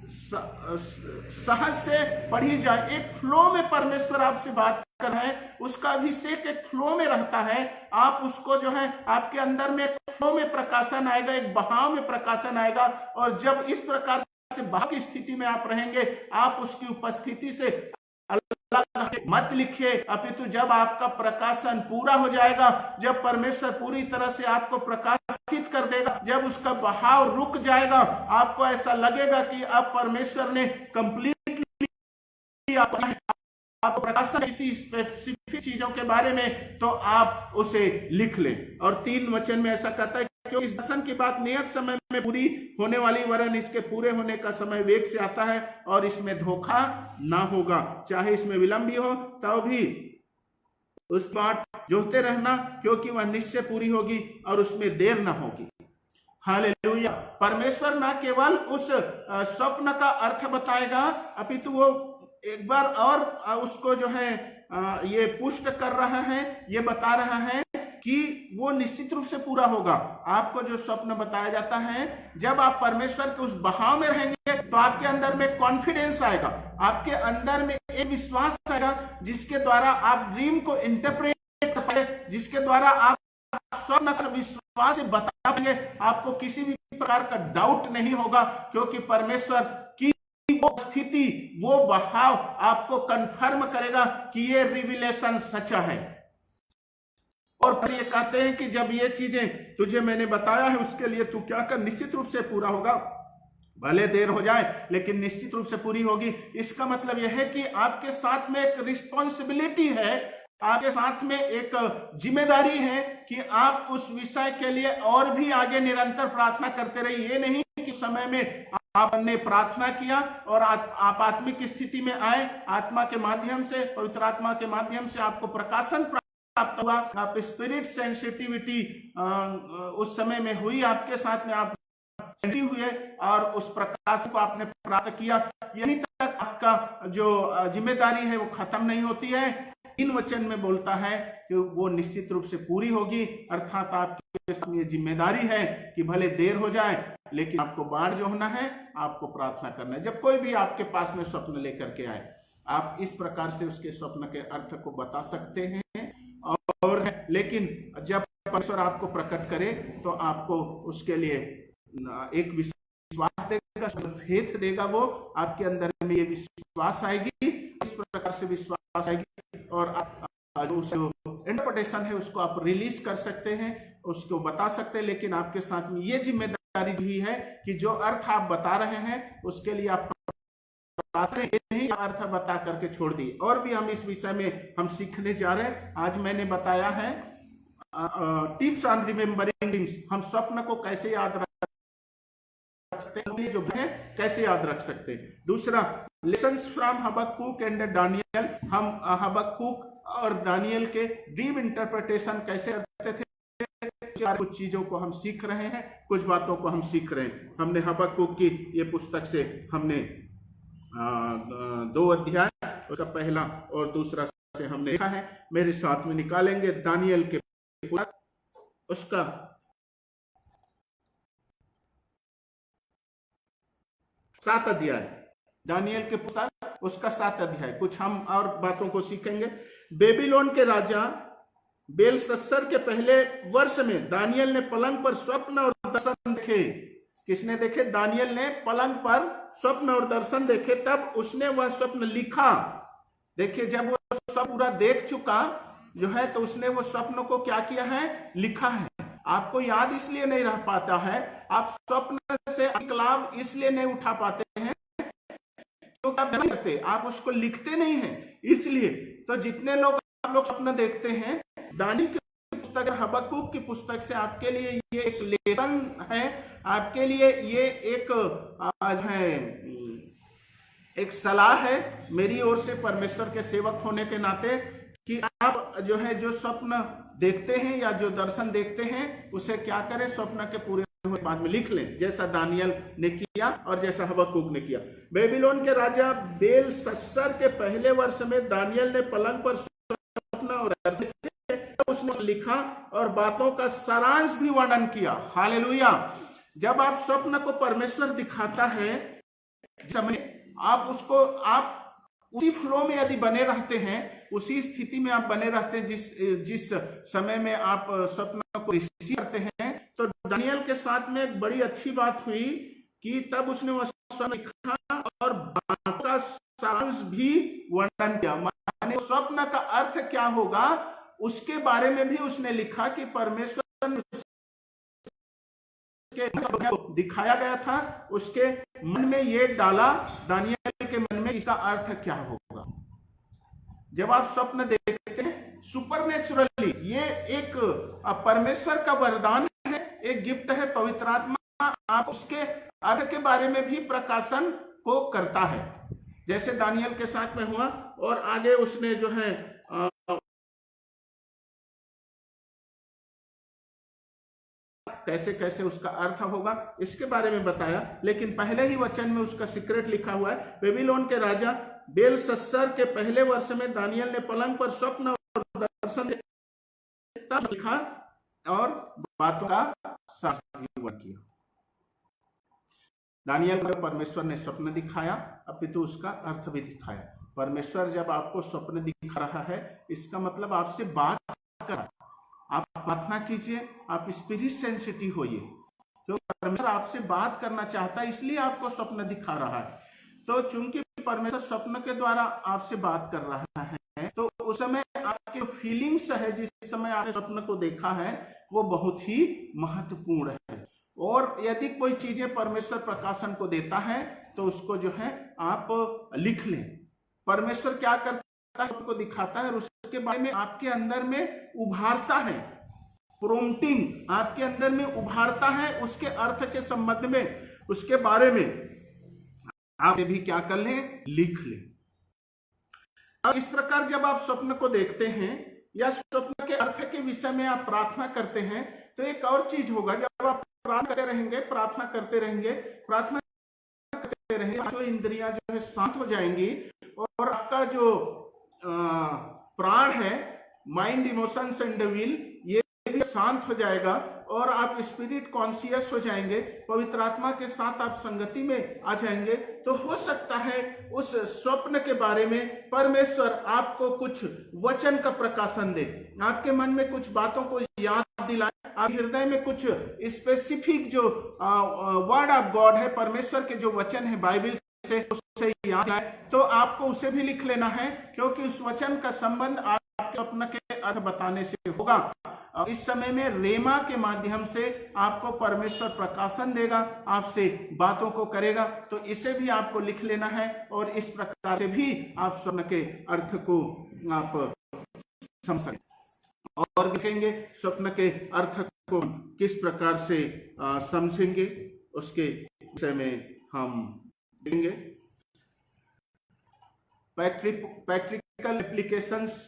A: सहज से पढ़ी जाए। एक फ्लो में परमेश्वर आपसे बात कर रहे हैं, उसका अभिषेक एक फ्लो में रहता है। आप उसको जो है आपके अंदर में एक फ्लो में प्रकाशन आएगा, एक बहाव में प्रकाशन आएगा। और जब इस प्रकार से बहाव की स्थिति में आप रहेंगे, आप उसकी उपस्थिति से मत लिखिए, अपितु जब आपका प्रकाशन पूरा हो जाएगा, जब परमेश्वर पूरी तरह से आपको प्रकाशित कर देगा, जब उसका बहाव रुक जाएगा, आपको ऐसा लगेगा कि अब परमेश्वर ने कंप्लीटली आप प्रकाशन किसी स्पेसिफिक चीजों के बारे में, तो आप उसे लिख लें। और 3 वचन में ऐसा कहता है, क्योंकि इस दर्शन की बात नियत समय में पूरी होने वाली, वरन इसके पूरे होने का समय वेग से आता है, और इसमें धोखा ना होगा। चाहे इसमें विलंब भी हो, तो भी उस बात जोहते रहना, क्योंकि वह निश्चय पूरी होगी और उसमें देर ना होगी। हालेलुया। परमेश्वर ना केवल उस स्वप्न का अर्थ बताएगा, अपितु वो एक बार और उसको जो है ये पुष्ट कर रहा है, ये बता रहा है कि वो निश्चित रूप से पूरा होगा। आपको जो स्वप्न बताया जाता है, जब आप परमेश्वर के उस बहाव में रहेंगे, तो आपके अंदर में कॉन्फिडेंस आएगा, आपके अंदर में एक विश्वास आएगा, जिसके द्वारा आप ड्रीम को इंटरप्रेट कर पाए, जिसके द्वारा आप स्वप्न का विश्वास से बता पाएंगे। आपको किसी भी प्रकार का डाउट नहीं होगा, क्योंकि परमेश्वर की वो स्थिति, वो बहाव आपको कंफर्म करेगा कि ये रिविलेशन सच्चा है। और ये कहते हैं कि जब ये चीजें तुझे मैंने बताया है, उसके लिए तू क्या कर, निश्चित रूप से पूरा होगा, भले देर हो जाए लेकिन निश्चित रूप से पूरी होगी। इसका मतलब यह है कि आपके साथ में एक रिस्पॉन्सिबिलिटी है, आपके साथ में एक जिम्मेदारी है कि आप उस विषय के लिए और भी आगे निरंतर प्रार्थना करते रहिए। ये नहीं कि समय में आपने प्रार्थना किया और आप आत्मिक स्थिति में आए, आत्मा के माध्यम से, पवित्र आत्मा के माध्यम से आपको प्रकाशन प्राप्त हुआ, आप स्पिरिट सेंसिटिविटी उस समय में हुई आपके साथ में, आप हुए और उस प्रकाश को आपने प्राप्त किया। यहीं तक आपका जो जिम्मेदारी है वो खत्म नहीं होती है। इन वचन में बोलता है कि वो निश्चित रूप से पूरी होगी, अर्थात आपके सामने जिम्मेदारी है कि भले देर हो जाए, लेकिन आपको बाढ़ जो होना है, आपको प्रार्थना करना है। जब कोई भी आपके पास में स्वप्न लेकर के आए, आप इस प्रकार से उसके स्वप्न के अर्थ को बता सकते हैं। और लेकिन जब परमेश्वर आपको प्रकट करे, तो आपको उसके लिए एक विश्वास देगा, फेथ देगा, वो आपके अंदर में ये विश्वास आएगी, इस प्रकार से विश्वास आएगी, और आप जो इंटरप्रिटेशन है उसको आप रिलीज कर सकते हैं, उसको बता सकते हैं। लेकिन आपके साथ में ये जिम्मेदारी भी है कि जो अर्थ आप बता रहे हैं, उसके लिए आप नहीं अर्थ बता करके छोड़ दी। और भी हम इस विषय में हम सीखने जा रहे हैं। आज मैंने बताया है टिप्स ऑन रिमेम्बरिंग ड्रीम्स, हम स्वप्न को कैसे याद रख सकते हैं, जो है कैसे याद रख सकते हैं। दूसरा, लेसन्स फ्रॉम हबक्कुक एंड दानियल, हम हबक्कुक और दानियल के ड्रीम इंटरप्रिटेशन कैसे करते थे, कुछ चीजों को हम सीख रहे हैं, कुछ बातों को हम सीख रहे हैं। हमने हबक्कुक की ये पुस्तक से हमने 2 अध्याय, उसका पहला और दूसरा से हमने देखा है। मेरे साथ में निकालेंगे दानियल के पुस्तक, उसका 7 अध्याय, दानियल के पुस्तक उसका 7 अध्याय। कुछ हम और बातों को सीखेंगे। बेबीलोन के राजा बेलशस्सर के पहले वर्ष में दानियल ने पलंग पर स्वप्न और दर्शन देखे। किसने देखे? दानियल ने पलंग पर स्वप्न और दर्शन देखे, तब उसने वह स्वप्न लिखा। देखिए, जब वो सब पूरा देख चुका जो है, तो उसने वो स्वप्न को क्या किया है? लिखा है। आपको याद इसलिए नहीं रह पाता है, आप स्वप्न से लाभ इसलिए नहीं उठा पाते हैं क्योंकि आप नहीं करते, आप उसको लिखते नहीं हैं। इसलिए तो जितने लोग आप लोग स्वप्न देखते हैं, दानियल की पुस्तक, हबक्कुक की पुस्तक से आपके लिए ये एक लेसन है, आपके लिए ये एक आज है एक सलाह है मेरी ओर से परमेश्वर के सेवक होने के नाते, कि आप जो है जो स्वप्न देखते हैं या जो दर्शन देखते हैं, उसे क्या करें? स्वप्न के पूरे होने के बाद में लिख लें, जैसा दानियल ने किया और जैसा हबक्कुक ने किया। बेबीलोन के राजा बेलशस्सर के पहले वर्ष में दानियल ने पलंग पर स्वप्न और दर्शन देखे, उसने लिखा और बातों का सारांश भी वर्णन किया। हालेलुया। जब आप स्वप्न को परमेश्वर दिखाता है, समय आप उसको, आप उसी फ्लो में यदि बने रहते हैं, उसी स्थिति में आप बने रहते हैं जिस समय में आप स्वप्न को रिसीव करते हैं। तो दानियल के साथ में एक बड़ी अच्छी बात हुई कि तब उसने वह स्वप्न लिखा और बातों का सारांश भी वर्णन किया, माने स्वप्न का अर्थ क्या होगा उसके बारे में भी उसने लिखा कि परमेश्वर ने दिखाया गया था, उसके मन में ये डाला, दानियल के मन में इसका अर्थ क्या होगा। जब आप स्वप्न देखते हैं सुपरनेचुरली, ये एक परमेश्वर का वरदान है, एक गिफ्ट है, पवित्र आत्मा आप उसके अर्थ के बारे में भी प्रकाशन को करता है, जैसे दानियल के साथ में हुआ। और आगे उसने जो है कैसे कैसे उसका अर्थ होगा इसके बारे में बताया। लेकिन पहले ही वचन में उसका सीक्रेट लिखा हुआ है। बेबीलोन के राजा बेलशस्सर के पहले वर्ष में दानियल ने पलंग पर स्वप्न और दर्शन लिखा और बातों का साक्षीकरण किया। दानियल को परमेश्वर ने स्वप्न दिखाया, अपितु उसका अर्थ भी दिखाया। परमेश्वर जब आपको स्वप्न दिखा रहा है, इसका मतलब आपसे बात कर रहा है। आप प्रार्थना कीजिए, आप स्पिरिट सेंसिटिव होइए, क्योंकि परमेश्वर आपसे बात करना चाहता है, इसलिए आपको स्वप्न दिखा रहा है। तो चूंकि परमेश्वर स्वप्न के द्वारा आपसे बात कर रहा है, तो उस समय आपके फीलिंग्स है, जिस समय आपने स्वप्न को देखा है, वो बहुत ही महत्वपूर्ण है। और यदि कोई चीजें परमेश्वर प्रकाशन को देता है तो उसको जो है आप लिख लें। परमेश्वर क्या करता है, स्वप्न को दिखाता है और उसके बारे में आपके अंदर में उभारता है, प्रोम्प्टिंग आपके अंदर में उभारता है, उसके अर्थ के संबंध में, उसके बारे में आप भी क्या कर लें, लिख लें। अब इस प्रकार जब आप स्वप्न को देखते हैं या स्वप्न के अर्थ के विषय में आप प्रार्थना करते हैं, तो एक और चीज होगा, जब आप प्रार्थना करते रहेंगे, प्रार्थना करते रहेंगे, जो इंद्रियां जो है शांत हो जाएंगी और आपका जो प्राण है, माइंड, इमोशंस एंड विल, ये भी शांत हो जाएगा और आप स्पिरिट कॉन्शियस हो जाएंगे, पवित्र आत्मा के साथ आप संगति में आ जाएंगे। तो हो सकता है उस स्वप्न के बारे में परमेश्वर आपको कुछ वचन का प्रकाशन दे, आपके मन में कुछ बातों को याद दिलाए, आप हृदय में कुछ स्पेसिफिक जो वर्ड ऑफ गॉड है, परमेश्वर के जो वचन है बाइबल से, उससे याद आए, तो आपको उसे भी लिख लेना है, क्योंकि उस वचन का संबंध आपके स्वप्न के अर्थ बताने से होगा। इस समय में रेमा के माध्यम से आपको परमेश्वर प्रकाशन देगा, आपसे बातों को करेगा, तो इसे भी आपको लिख लेना है और इस प्रकार से भी आप स्वप्न के अर्थ को आप समझ सकते और लिखेंगे। स्वप्न के अर्थ को किस प्रकार से समझेंगे उसके विषय में हम देखेंगे। प्रैक्टिकल एप्लीकेशंस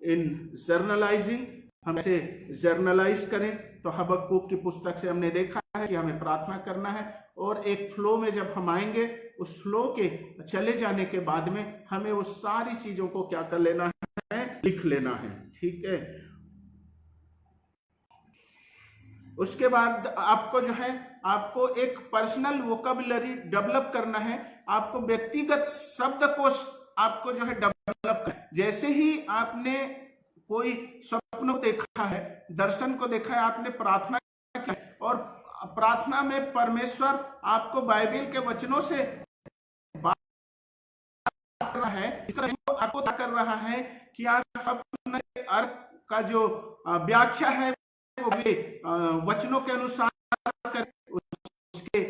A: इन जर्नलाइजिंग, हम ऐसे जर्नलाइज करें। तो हबक्कुक की पुस्तक से हमने देखा है कि हमें प्रार्थना करना है और एक फ्लो में जब हम आएंगे, उस फ्लो के चले जाने के बाद में हमें वो सारी चीजों को क्या कर लेना है, लिख लेना है। ठीक है, उसके बाद आपको जो है, आपको एक पर्सनल वोकैबुलरी डेवलप करना है, आपको व्यक्तिगत शब्दकोश आपको जो है डेवलप करना। जैसे ही आपने कोई स्वप्न को देखा है, दर्शन को देखा है, आपने प्रार्थना की और प्रार्थना में परमेश्वर आपको बाइबल के वचनों से बात कर रहा है, इसलिए आपको क्या कर रहा है कि आप स्वप्न के अर्थ का जो व्याख्या है वो वचनों के अनुसार कर उसके।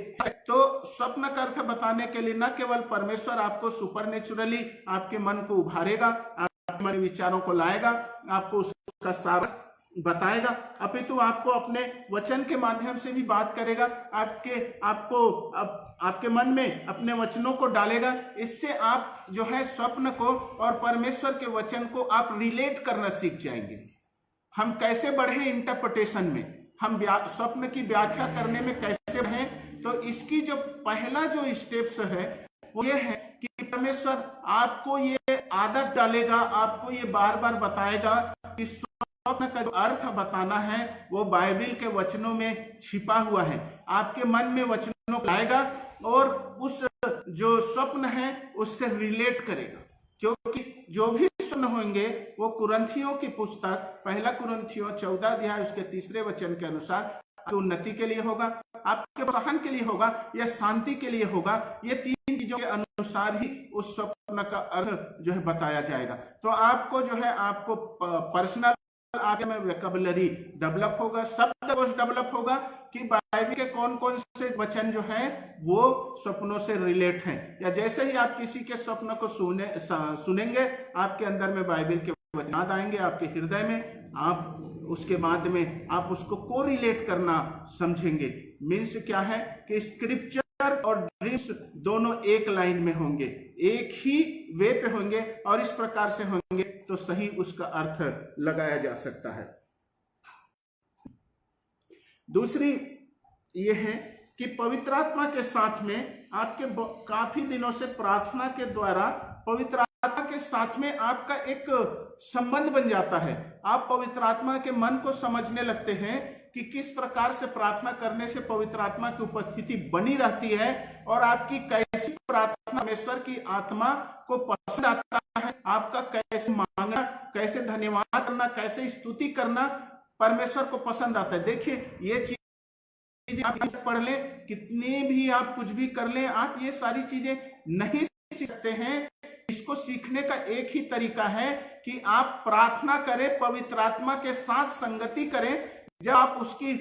A: तो स्वप्न का अर्थ बताने के लिए न केवल परमेश्वर आपको सुपरनेचुरली आपके मन को उभारेगा, आपके मन विचारों को लाएगा, आपको उसका सार बताएगा, अपितु आपको अपने वचन के माध्यम से भी बात करेगा, आपके मन में अपने वचनों को डालेगा। इससे आप जो है स्वप्न को और परमेश्वर के वचन को आप रिलेट करना सीख जाएंगे। हम कैसे बढ़े इंटरप्रिटेशन में, हम स्वप्न की व्याख्या करने में कैसे बढ़े, तो इसकी जो पहला जो स्टेप्स है वो ये है कि परमेश्वर आपको ये आदत डालेगा, आपको ये बार बार बताएगा कि स्वप्न का जो अर्थ बताना है वो बाइबल के वचनों में छिपा हुआ है। आपके मन में वचनों को लाएगा और उस जो स्वप्न है उससे रिलेट करेगा, क्योंकि जो भी स्वप्न होंगे वो कुरिन्थियों की पुस्तक 1 कुरिन्थियों 14 अध्याय उसके 3 वचन के अनुसार आपकी उन्नति के लिए होगा, आपके प्रोत्साहन के लिए होगा या शांति के लिए होगा। ये 3 चीजों चीजों के अनुसार ही उस स्वप्न का अर्थ जो है बताया जाएगा। तो आपको जो है आपको पर्सनल आगे में वोकैबुलरी डेवलप होगा, शब्दकोश डेवलप होगा कि बाइबल के कौन कौन से वचन जो है वो स्वप्नों से रिलेट हैं, या जैसे ही आप किसी के स्वप्न को सुनेंगे आपके अंदर में बाइबल के वचन याद आएंगे, आपके हृदय में, आप उसके बाद में आप उसको कोरिलेट करना समझेंगे। मीन्स क्या है कि स्क्रिप्चर और ड्रीम्स दोनों एक लाइन में होंगे, एक ही वे पे होंगे, और इस प्रकार से होंगे तो सही उसका अर्थ लगाया जा सकता है। दूसरी ये है कि पवित्र आत्मा के साथ में आपके काफी दिनों से प्रार्थना के द्वारा पवित्र आत्मा के साथ में आपका एक संबंध बन जाता है। आप पवित्र आत्मा के मन को समझने लगते हैं कि किस प्रकार से प्रार्थना करने से पवित्र आत्मा की उपस्थिति बनी रहती है, और आपकी कैसी प्रार्थना परमेश्वर की आत्मा को पसंद आता है, आपका कैसे मांगना, कैसे धन्यवाद करना, कैसे स्तुति करना परमेश्वर को पसंद आता है। देखिए ये चीजें आप पढ़ लें, कितने भी आप कुछ भी कर लें, आप ये सारी चीजें नहीं सीख सकते हैं। इसको सीखने का एक ही तरीका है कि आप प्रार्थना करें, पवित्र आत्मा के साथ संगति करें। जब आप उसकी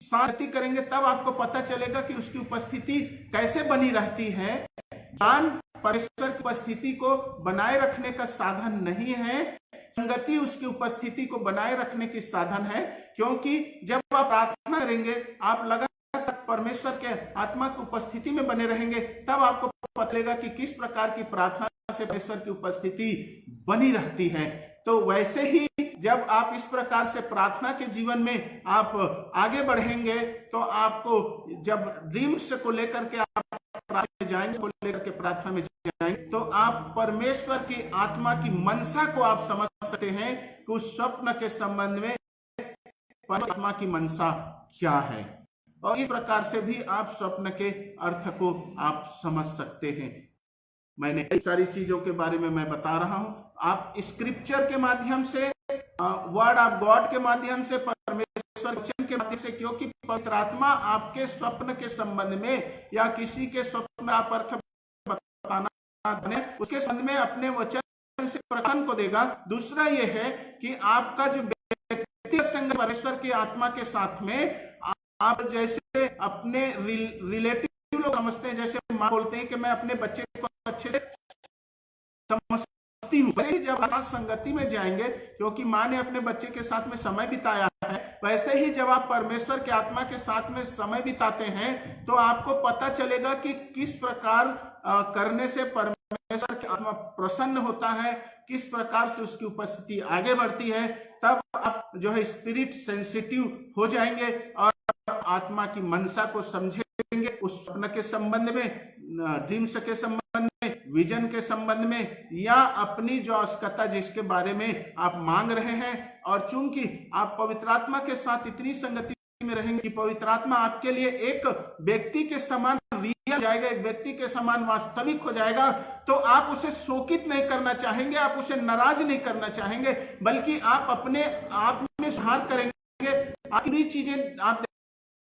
A: संगति करेंगे तब आपको पता चलेगा कि उसकी उपस्थिति कैसे बनी रहती है। ज्ञान परमेश्वर की उपस्थिति को बनाए रखने का साधन नहीं है, संगति उसकी उपस्थिति को बनाए रखने की साधन है। क्योंकि जब आप प्रार्थना करेंगे, आप लगातार परमेश्वर के आत्मा की उपस्थिति में बने रहेंगे, तब आपको पता चलेगा कि किस प्रकार की प्रार्थना से परमेश्वर की उपस्थिति बनी रहती है। तो वैसे ही जब आप इस प्रकार से प्रार्थना के जीवन में आप आगे बढ़ेंगे, तो आपको जब ड्रीम्स को लेकर के आप प्रार्थना में जाएंगे, को लेकर के प्रार्थना में जाएंगे, तो आप परमेश्वर की आत्मा की मनसा को आप समझ सकते हैं कि उस स्वप्न के संबंध में आत्मा की मनसा क्या है, और इस प्रकार से भी आप स्वप्न के अर्थ को आप समझ सकते हैं। मैंने कई सारी चीजों के बारे में मैं बता रहा हूं। आप स्क्रिप्चर के माध्यम से, वर्ड ऑफ गॉड के माध्यम से, परमेश्वर वचन के माध्यम से, क्योंकि पवित्र आत्मा आपके स्वप्न के संबंध में या किसी के स्वप्न आप अर्थ बताना उसके संबंध में अपने वचन से प्रकरण को देगा। दूसरा यह है कि आपका जो व्यक्तिगत संग परमेश्वर की आत्मा के साथ में, आप जैसे अपने रिलेटिव लोग समझते हैं, जैसे माँ बोलते हैं कि मैं अपने बच्चे को अच्छे से समझती हूँ, वैसे ही जब आप संगति में जाएंगे, क्योंकि माँ ने अपने बच्चे के साथ में समय बिताया है, वैसे ही जब आप परमेश्वर के आत्मा के साथ में समय बिताते हैं, तो आपको पता चलेगा कि किस प्रकार करने से परमेश्वर की आत्मा प्रसन्न होता है, किस प्रकार से उसकी उपस्थिति आगे बढ़ती है। तब आप जो है स्पिरिट सेंसिटिव हो जाएंगे और आत्मा की मनसा को समझेंगे। उस स्वप्न के संबंध में, ड्रीम्स के संबंध में, विजन के संबंध में, या अपनी जो आवश्यकता जिसके बारे में आप मांग रहे हैं। और चूंकि आप पवित्र आत्मा के साथ इतनी संगति में रहेंगे कि पवित्र आत्मा आपके लिए एक व्यक्ति के समान रियल हो जाएगा, एक व्यक्ति के समान वास्तविक हो जाएगा, तो आप उसे शोकित नहीं करना चाहेंगे, आप उसे नाराज नहीं करना चाहेंगे, बल्कि आप अपने आप में सुधार करेंगे। आपकी चीजें आप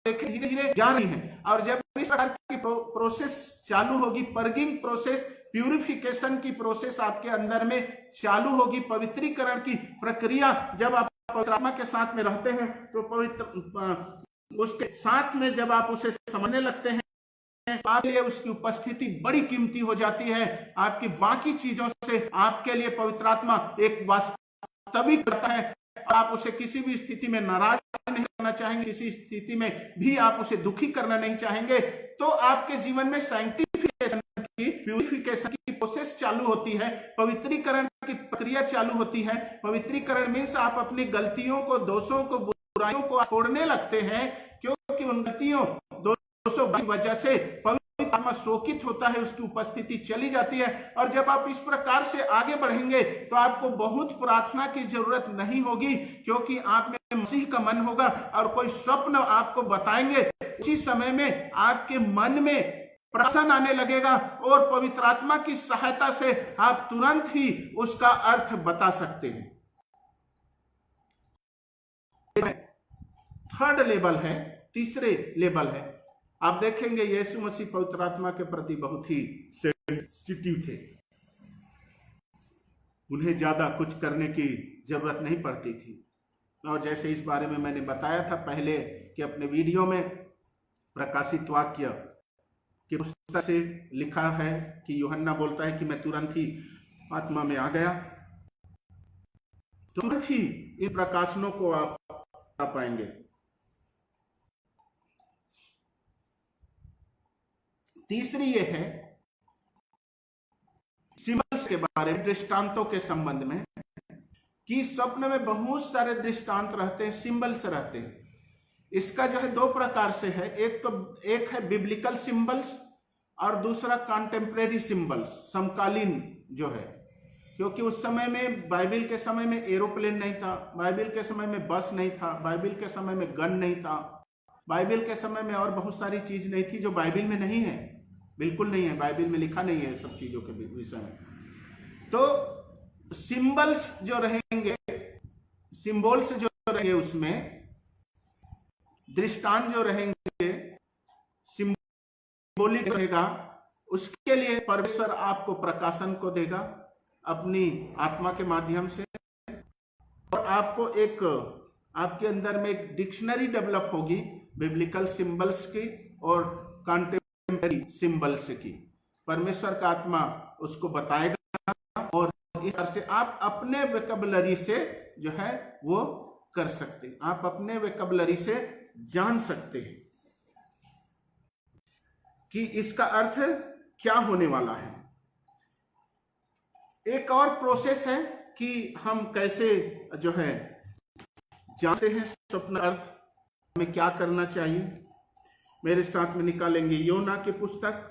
A: देखें धीरे धीरे जा रही हैं, और जब इस प्रकार की प्रोसेस चालू होगी, पर्गिंग प्रोसेस, प्यूरिफिकेशन की प्रोसेस आपके अंदर में चालू होगी, पवित्रीकरण की प्रक्रिया, जब आप पवित्र आत्मा के साथ में रहते हैं, तो पवित्र उसके साथ में जब आप उसे समझने लगते हैं, आपके लिए उसकी उपस्थिति बड़ी कीमती हो जाती है। आपकी बाकी चीजों से आपके लिए पवित्र आत्मा एक वास्तविक होता है। आप उसे किसी भी स्थिति में नाराज नहीं करना चाहेंगे, किसी स्थिति में भी आप उसे दुखी करना नहीं चाहेंगे। तो आपके जीवन में सैंक्टिफिकेशन की, प्यूरिफिकेशन की प्रोसेस चालू होती है, पवित्रीकरण की प्रक्रिया चालू होती है। पवित्रीकरण मीन्स आप अपनी गलतियों को, दोषों को, बुराइयों को छोड़ने लगते हैं, क्योंकि उन गलतियों, दोषों की वजह से पवित्र आत्मा शोकित होता है, उसकी उपस्थिति चली जाती है। और जब आप इस प्रकार से आगे बढ़ेंगे, तो आपको बहुत प्रार्थना की जरूरत नहीं होगी, क्योंकि आप में मसीह का मन होगा, और कोई स्वप्न आपको बताएंगे, उसी समय में आपके मन में प्रसन्न आने लगेगा, और पवित्र आत्मा की सहायता से आप तुरंत ही उसका अर्थ बता सकते हैं। थर्ड लेवल है, तीसरे लेवल है। आप देखेंगे यीशु मसीह पवित्र आत्मा के प्रति बहुत ही सेंसिटिव थे, उन्हें ज्यादा कुछ करने की जरूरत नहीं पड़ती थी। और जैसे इस बारे में मैंने बताया था पहले कि अपने वीडियो में प्रकाशित वाक्य की पुस्तक से लिखा है कि यूहन्ना बोलता है कि मैं तुरंत ही आत्मा में आ गया, तुरंत ही इन प्रकाशनों को आप आ पाएंगे। तीसरी ये है सिंबल्स के बारे में, दृष्टांतों के संबंध में, कि स्वप्न में बहुत सारे दृष्टांत रहते हैं, सिंबल्स रहते हैं। इसका जो है दो प्रकार से है, एक है बिब्लिकल सिंबल्स और दूसरा कॉन्टेम्परेरी सिंबल्स, समकालीन जो है। क्योंकि उस समय में, बाइबिल के समय में एरोप्लेन नहीं था, बाइबिल के समय में बस नहीं था, बाइबिल के समय में गन नहीं था, बाइबिल के समय में और बहुत सारी चीज नहीं थी जो बाइबिल में नहीं है, बिल्कुल नहीं है, बाइबिल में लिखा नहीं है सब चीजों के विषय में। तो सिंबल्स जो रहेंगे, सिंबल्स जो रहेंगे, उसमें दृष्टांत जो रहेंगे, सिंबॉलिक रहेगा, उसके लिए परमेश्वर आपको प्रकाशन को देगा अपनी आत्मा के माध्यम से, और आपको एक, आपके अंदर में एक डिक्शनरी डेवलप होगी बिब्लिकल सिंबल्स की और कॉन्टेम्परेरी सिंबल्स की। परमेश्वर का आत्मा उसको बताएगा और इस तरह से आप अपने वोकैबुलरी से जो है वो कर सकते हैं, आप अपने वोकैबुलरी से जान सकते हैं कि इसका अर्थ क्या होने वाला है। एक और प्रोसेस है कि हम कैसे जो है जानते हैं स्वप्न अर्थ, हमें क्या करना चाहिए। मेरे साथ में निकालेंगे योना की पुस्तक,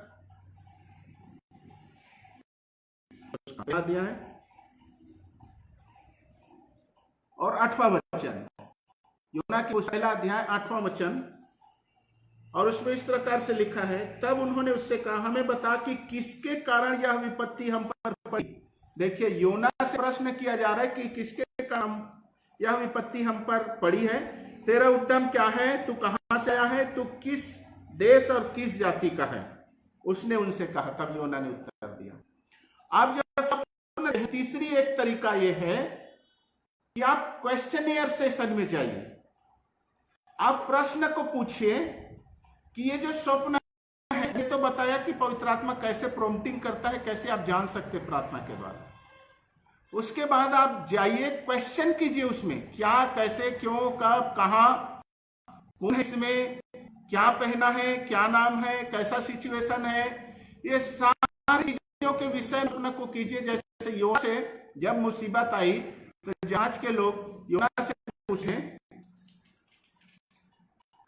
A: दिया है, और 8वां वचन, योना की पहला अध्याय 8वां वचन, और उसमें इस प्रकार से लिखा है, तब उन्होंने उससे कहा, हमें बता कि किसके कारण यह विपत्ति हम पर पड़ी। देखिए, योना से प्रश्न किया जा रहा है कि किसके कारण यह विपत्ति हम पर पड़ी है, तेरा उद्यम क्या है, तू कहां से आया है, तू किस देश और किस जाति का है, उसने उनसे कहा। तब योना ने उत्तर दिया। आप जब तीसरी एक तरीका यह है कि आप क्वेश्चनियर सेशन में जाइए, आप प्रश्न को पूछिए कि ये जो स्वप्न है, ये तो बताया कि पवित्र आत्मा कैसे प्रोम्प्टिंग करता है, कैसे आप जान सकते प्रार्थना के द्वारा। उसके बाद आप जाइए, क्वेश्चन कीजिए उसमें, क्या, कैसे, क्यों, कब, कहां, कौन, इसमें क्या पहना है, क्या नाम है, कैसा सिचुएशन है, ये सारी चीजों के विषय में को कीजिए। जैसे योना से जब मुसीबत आई तो जांच के लोग योना से पूछे,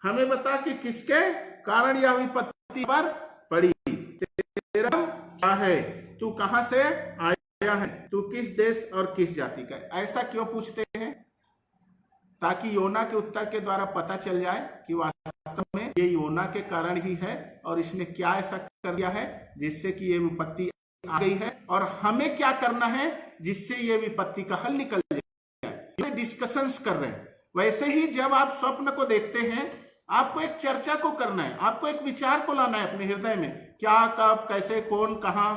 A: हमें बता कि किसके कारण यह विपत्ति पर पड़ी, तेरा क्या है, तू कहां से आया है, तू किस देश और किस जाति का है। ऐसा क्यों पूछते हैं? ताकि योना के उत्तर के द्वारा पता चल जाए कि वास्तव में ये योना के कारण ही है और इसने क्या ऐसा कर दिया है जिससे कि ये विपत्ति आ गई है, और हमें क्या करना है जिससे ये विपत्ति का हल निकल जाए। डिस्कशंस कर रहे हैं। वैसे ही जब आप स्वप्न को देखते हैं, आपको एक चर्चा को करना है, आपको एक विचार को लाना है अपने हृदय में, क्या, कब, कैसे, कौन, कहां,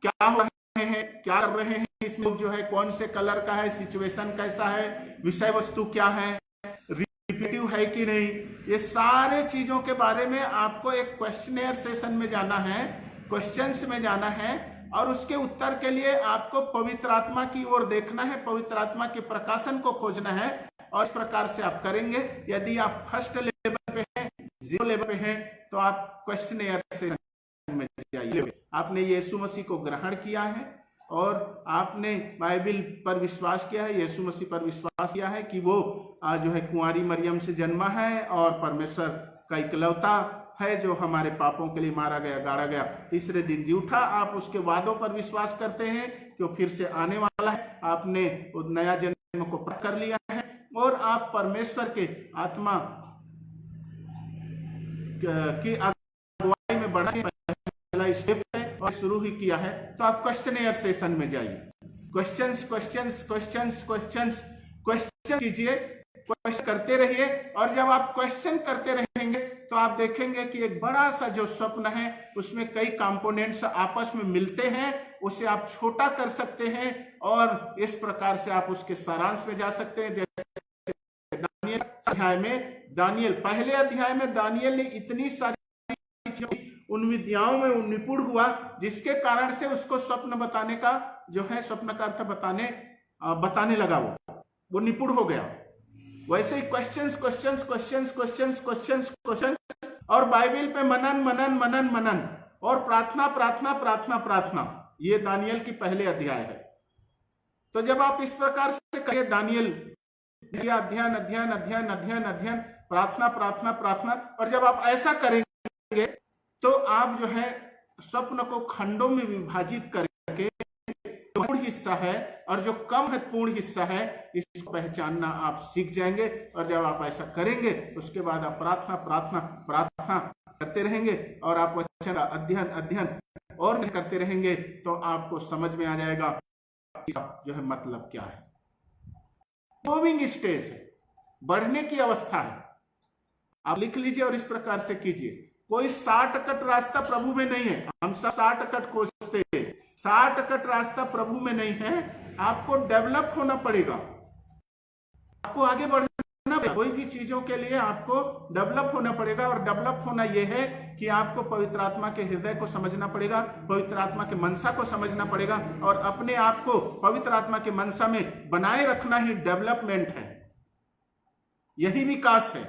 A: क्या हो रहे हैं, क्या कर रहे हैं, इसमें जो है कौन से कलर का है, सिचुएशन कैसा है, विषय वस्तु क्या है, रिपीटिव है कि नहीं, ये सारे चीजों के बारे में आपको एक क्वेश्चनियर सेशन में जाना है, क्वेश्चंस में जाना है, और उसके उत्तर के लिए आपको पवित्र आत्मा की ओर देखना है, पवित्र आत्मा के प्रकाशन को खोजना है, और इस प्रकार से आप करेंगे। यदि आप फर्स्ट लेवल पे हैं, 0 लेवल पे हैं, तो आप क्वेश्चनियर सेशन में जाइए। आपने यीशु मसीह को ग्रहण किया है और आपने बाइबिल पर विश्वास किया है, यीशु मसीह पर विश्वास किया है कि वो जो है कुंवारी मरियम से जन्मा है और परमेश्वर का इकलौता है जो हमारे पापों के लिए मारा गया, गाड़ा गया, तीसरे दिन जी उठा। आप उसके वादों पर विश्वास करते हैं कि वो फिर से आने वाला है, आपने नया जन्म को प्राप्त कर लिया है, और आप परमेश्वर के आत्मा की अगुवाई में बढ़ने पहला स्टेप है और शुरू ही किया है। तो आप क्वेश्चनियर सेशन में जाइए, questions questions questions questions question कीजिए, क्वेश्चन करते रहिए, और जब आप क्वेश्चन करते रहेंगे तो आप देखेंगे कि एक बड़ा सा जो स्वप्न है उसमें कई कंपोनेंट्स आपस में मिलते हैं, उसे आप छोटा कर सकते हैं और इस प्रकार से आप उसके सारांश में जा सकते हैं। जैसे दानियल अध्याय में, दानियल पहले अध्याय में दानियल ने इतनी सारी उन विद्याओं में निपुण हुआ जिसके कारण से उसको स्वप्न बताने का जो है, स्वप्न का अर्थ बताने लगा, वो निपुण हो गया। वैसे ही questions questions questions questions questions questions और बाइबल पे मनन मनन मनन मनन और प्रार्थना प्रार्थना प्रार्थना प्रार्थना, ये दानियल की पहले अध्याय है। तो जब आप इस प्रकार से करिए दानियल अध्ययन अध्ययन अध्ययन अध्ययन अध्ययन प्रार्थना प्रार्थना प्रार्थना, और जब आप ऐसा करेंगे तो आप जो है स्वप्न को खंडों में विभाजित करके जो महत्वपूर्ण हिस्सा है और जो कम महत्वपूर्ण हिस्सा है इसको पहचानना आप सीख जाएंगे। और जब आप ऐसा करेंगे उसके बाद आप प्रार्थना प्रार्थना प्रार्थना करते रहेंगे और आप वचन का अध्ययन अध्ययन और करते रहेंगे तो आपको समझ में आ जाएगा जो है मतलब क्या है। मूविंग स्टेज है, बढ़ने की अवस्था है। आप लिख लीजिए और इस प्रकार से कीजिए। कोई शॉर्टकट रास्ता प्रभु में नहीं है। हम सब शॉर्टकट खोजते हैं, शॉर्टकट रास्ता प्रभु में नहीं है। आपको डेवलप होना पड़ेगा, आपको आगे बढ़ना पड़ेगा। कोई भी चीजों के लिए आपको डेवलप होना पड़ेगा और डेवलप होना यह है कि आपको पवित्र आत्मा के हृदय को समझना पड़ेगा, पवित्र आत्मा के मनसा को समझना पड़ेगा और अपने आप को पवित्र आत्मा के मनसा में बनाए रखना ही डेवलपमेंट है, यही विकास है।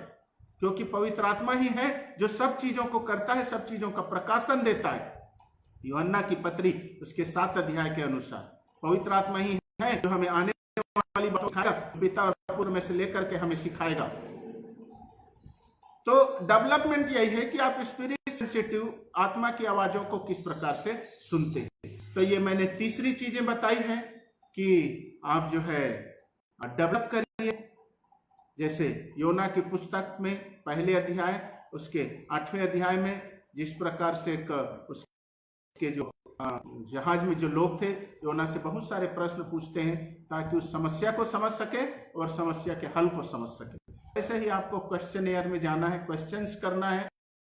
A: क्योंकि पवित्र आत्मा ही है जो सब चीजों को करता है, सब चीजों का प्रकाशन देता है। यूहन्ना की पत्री उसके 7 अध्याय के अनुसार पवित्र आत्मा ही है जो हमें आने वाली बातों सिखाएगा, पिता और पुत्र में से लेकर के हमें सिखाएगा। तो डेवलपमेंट यही है कि आप स्पिरिट सेंसिटिव आत्मा की आवाजों को किस प्रकार से सुनते हैं। तो ये मैंने तीसरी चीजें बताई हैं कि आप जो है डेवलप करिए। जैसे योना की पुस्तक में पहले अध्याय उसके 8वें अध्याय में जिस प्रकार से उसके जो जहाज में जो लोग थे योना से बहुत सारे प्रश्न पूछते हैं ताकि उस समस्या को समझ सके और समस्या के हल को समझ सके। ऐसे ही आपको क्वेश्चनेयर में जाना है, क्वेश्चंस करना है,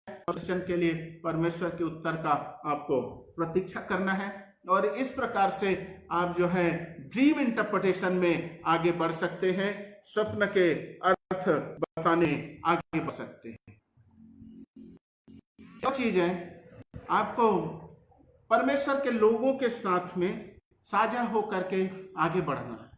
A: क्वेश्चन के लिए परमेश्वर के उत्तर का आपको प्रतीक्षा करना है और इस प्रकार से आप जो है ड्रीम इंटरप्रिटेशन में आगे बढ़ सकते हैं, स्वप्न के अर्थ बताने आगे बढ़ सकते हैं। जो चीजें आपको परमेश्वर के लोगों के साथ में साझा होकर के आगे बढ़ना है,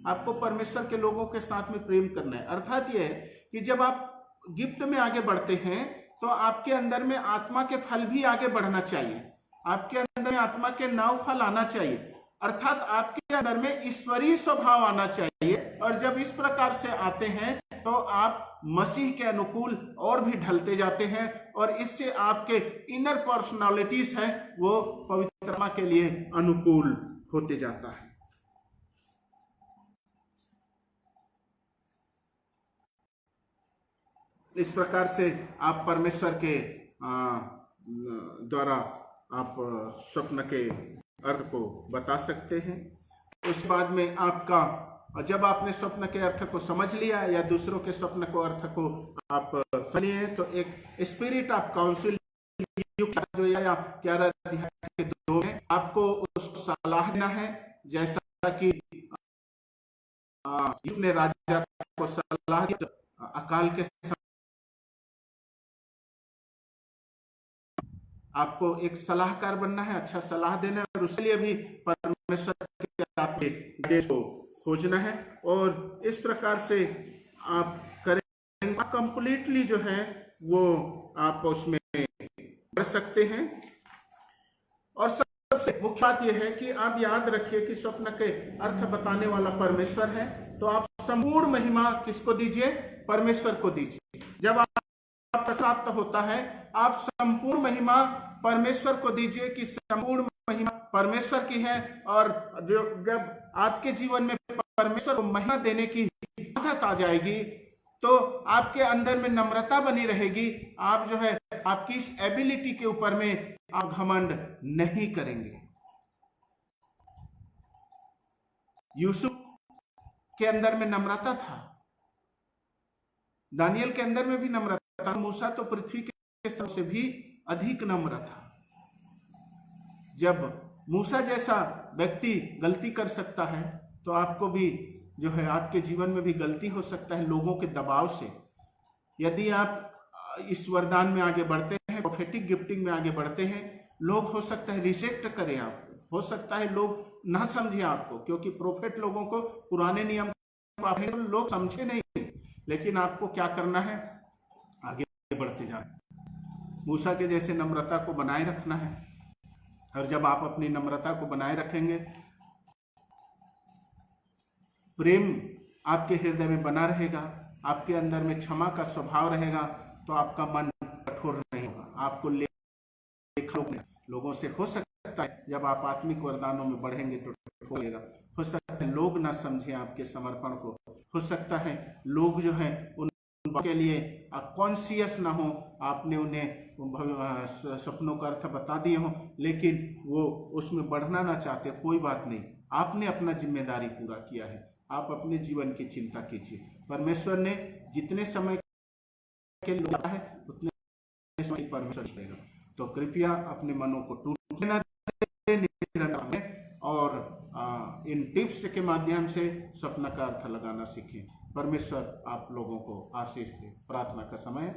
A: आपको परमेश्वर के लोगों के साथ में प्रेम करना है। अर्थात यह है कि जब आप गिफ्ट में आगे बढ़ते हैं तो आपके अंदर में आत्मा के फल भी आगे बढ़ना चाहिए, आपके अंदर में आत्मा के 9 फल आना चाहिए, अर्थात आपके अंदर में ईश्वरीय स्वभाव आना चाहिए। और जब इस प्रकार से आते हैं तो आप मसीह के अनुकूल और भी ढलते जाते हैं और इससे आपके इनर पर्सनालिटीज हैं वो पवित्र आत्मा के लिए अनुकूल होते जाता है। इस प्रकार से आप परमेश्वर के द्वारा आप स्वप्न के अर्थ को बता सकते हैं। उस बाद में आपका जब आपने स्वप्न के अर्थ को समझ लिया या दूसरों के स्वप्न को अर्थ को आप समझ लिए तो एक स्पिरिट ऑफ काउंसिल जो या 11 अध्याय के 2 में आपको उसको सलाह देना है, जैसा कि उसने राजा को सलाह दी अकाल के आपको एक सलाहकार बनना है, अच्छा सलाह देना है और उसके लिए भी परमेश्वर के आपके आदेश को खोजना है और इस प्रकार से आप करेंगे कंप्लीटली जो है वो आप उसमें बढ़ सकते हैं। और सबसे मुख्य बात यह है कि आप याद रखिए कि स्वप्न के अर्थ बताने वाला परमेश्वर है, तो आप संपूर्ण महिमा किसको दीजिए? परमेश्वर को दीजिए। जब आप प्राप्त होता है आप संपूर्ण महिमा परमेश्वर को दीजिए कि संपूर्ण महिमा परमेश्वर की है और जब आपके जीवन में परमेश्वर को महिमा देने की आदत आ जाएगी तो आपके अंदर में नम्रता बनी रहेगी। आप जो है आपकी इस एबिलिटी के ऊपर में आप घमंड नहीं करेंगे। यूसुफ के अंदर में नम्रता था, दानियल के अंदर में भी नम्रता था। मूसा तो पृथ्वी के सबसे भी अधिक नम्र था। जब मूसा जैसा व्यक्ति गलती कर सकता है तो आपको भी जो है, आपके जीवन में भी गलती हो सकता है लोगों के दबाव से। यदि आप इस वरदान में आगे बढ़ते हैं, प्रोफेटिक गिफ्टिंग में आगे बढ़ते हैं, लोग हो सकता है रिजेक्ट करें आपको, हो सकता है लोग ना समझे आपको, क्योंकि प्रोफेट लोगों को पुराने नियम को लोग समझे नहीं। लेकिन आपको क्या करना है? आगे बढ़ते जाना, मूसा के जैसे नम्रता को बनाए रखना है। और जब आप अपनी नम्रता को बनाए रखेंगे, प्रेम आपके हृदय में बना रहेगा, आपके अंदर में क्षमा का स्वभाव रहेगा, तो आपका मन कठोर नहीं होगा। आपको लोगों से हो सकता है जब आप आत्मिक वरदानों में बढ़ेंगे तो होगा, हो सकता है लोग ना समझे आपके समर्पण को, हो सकता है लोग जो है उनके लिए कॉन्शियस ना हो, आपने उन्हें सपनों का अर्थ बता दिए हो लेकिन वो उसमें बढ़ना ना चाहते। कोई बात नहीं, आपने अपना जिम्मेदारी पूरा किया है। आप अपने जीवन की चिंता कीजिए। परमेश्वर ने जितने समय के लिए है उतने समय परमेश्वर देगा। तो कृपया अपने मनों को टूटने न दें और इन टिप्स के माध्यम से सपना का अर्थ लगाना सीखें। परमेश्वर आप लोगों को आशीष दे। प्रार्थना का समय।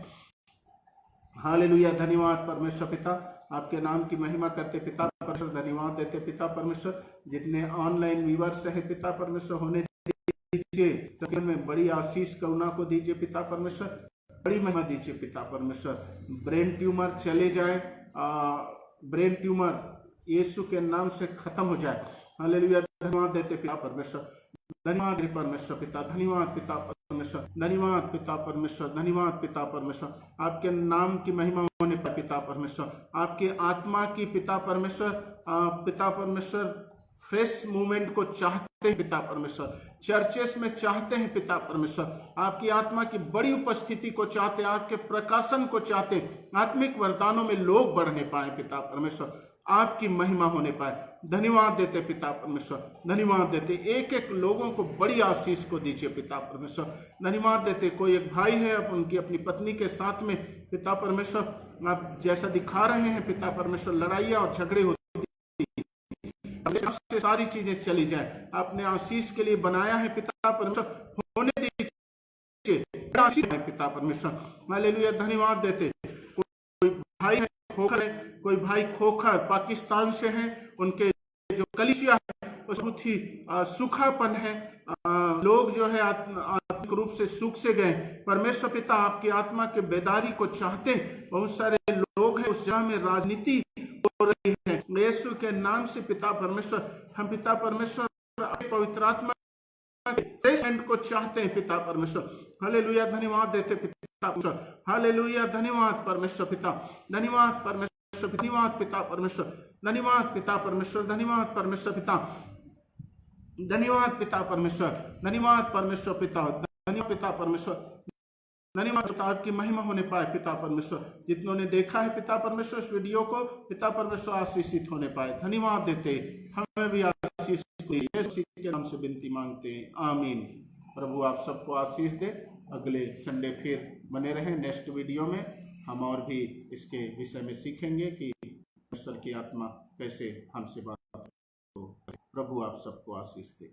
A: हालेलुया। धन्यवाद परमेश्वर पिता, आपके नाम की महिमा करते पिता परमेश्वर, धन्यवाद देते पिता परमेश्वर। जितने ऑनलाइन व्यूअर्स है पिता परमेश्वर, होने दीजिए तो में बड़ी आशीष करुणा को दीजिए पिता परमेश्वर, बड़ी महिमा दीजिए पिता परमेश्वर। ब्रेन ट्यूमर चले जाए, ब्रेन ट्यूमर यीशु के नाम से खत्म हो जाए। हालेलुया। धन्यवाद देते पिता परमेश्वर, धन्यवाद परमेश्वर पिता, धन्यवाद पिता परमेश्वर, धन्यवाद पिता परमेश्वर, धन्यवाद पिता परमेश्वर। आपके नाम की महिमा होने पर पिता परमेश्वर, आपकी आत्मा की पिता परमेश्वर, पिता परमेश्वर फ्रेश मूवमेंट को चाहते हैं पिता परमेश्वर, चर्चेस में चाहते हैं पिता परमेश्वर, आपकी आत्मा की बड़ी उपस्थिति को चाहते हैं, आपके प्रकाशन को चाहते हैं, आत्मिक वरदानों में लोग बढ़ने पाए पिता परमेश्वर, आपकी महिमा होने पाए। धन्यवाद देते पिता परमेश्वर, धन्यवाद देते। एक एक लोगों को बड़ी आशीष को दीजिए पिता परमेश्वर, धन्यवाद देते। कोई एक भाई है उनकी अपनी पत्नी के साथ में पिता परमेश्वर, आप जैसा दिखा रहे हैं पिता परमेश्वर, लड़ाइयाँ और झगड़े होते, सारी चीजें चली जाए। आपने आशीष के लिए बनाया है पिता परमेश्वर, होने दीजिए पिता परमेश्वर। हालेलुया। धन्यवाद देते। कोई भाई है खोखर है, कोई भाई खोखर पाकिस्तान से है, उनके जो कलीसिया है बहुत ही सूखापन है, लोग जो है आत्मिक रूप से सूख से गए। परमेश्वर पिता आपकी आत्मा के बेदारी को चाहते। बहुत सारे लोग हैं उस जगह में राजनीति हो रही है, यीशु के नाम से पिता परमेश्वर, हम पिता परमेश्वर पवित्र आत्मा फ्रेश एंड को चाहते हैं पिता परमेश्वर। हालेलुया। धन्यवाद देते पिता परमेश्वर, हालेलुया। धन्यवाद परमेश्वर पिता, धन्यवाद परमेश्वर, धन्यवाद पिता परमेश्वर, धन्यवाद पिता परमेश्वर, धन्यवाद परमेश्वर पिता, धन्यवाद पिता परमेश्वर, धन्यवाद परमेश्वर पिता, धन्यवाद पिता परमेश्वर, धन्यवाद पिता। आपकी महिमा होने पाए पिता परमेश्वर। जितनों ने देखा है पिता परमेश्वर इस वीडियो को, पिता परमेश्वर आशीषित होने पाए। धन्यवाद देते। हमें भी आशीष यीशु के नाम से विनती मांगते हैं, आमीन। प्रभु आप सबको आशीष दे। अगले संडे फिर बने रहें। नेक्स्ट वीडियो में हम और भी इसके विषय में सीखेंगे कि परमेश्वर की आत्मा कैसे हमसे बात हो। प्रभु आप सबको आशीष दे।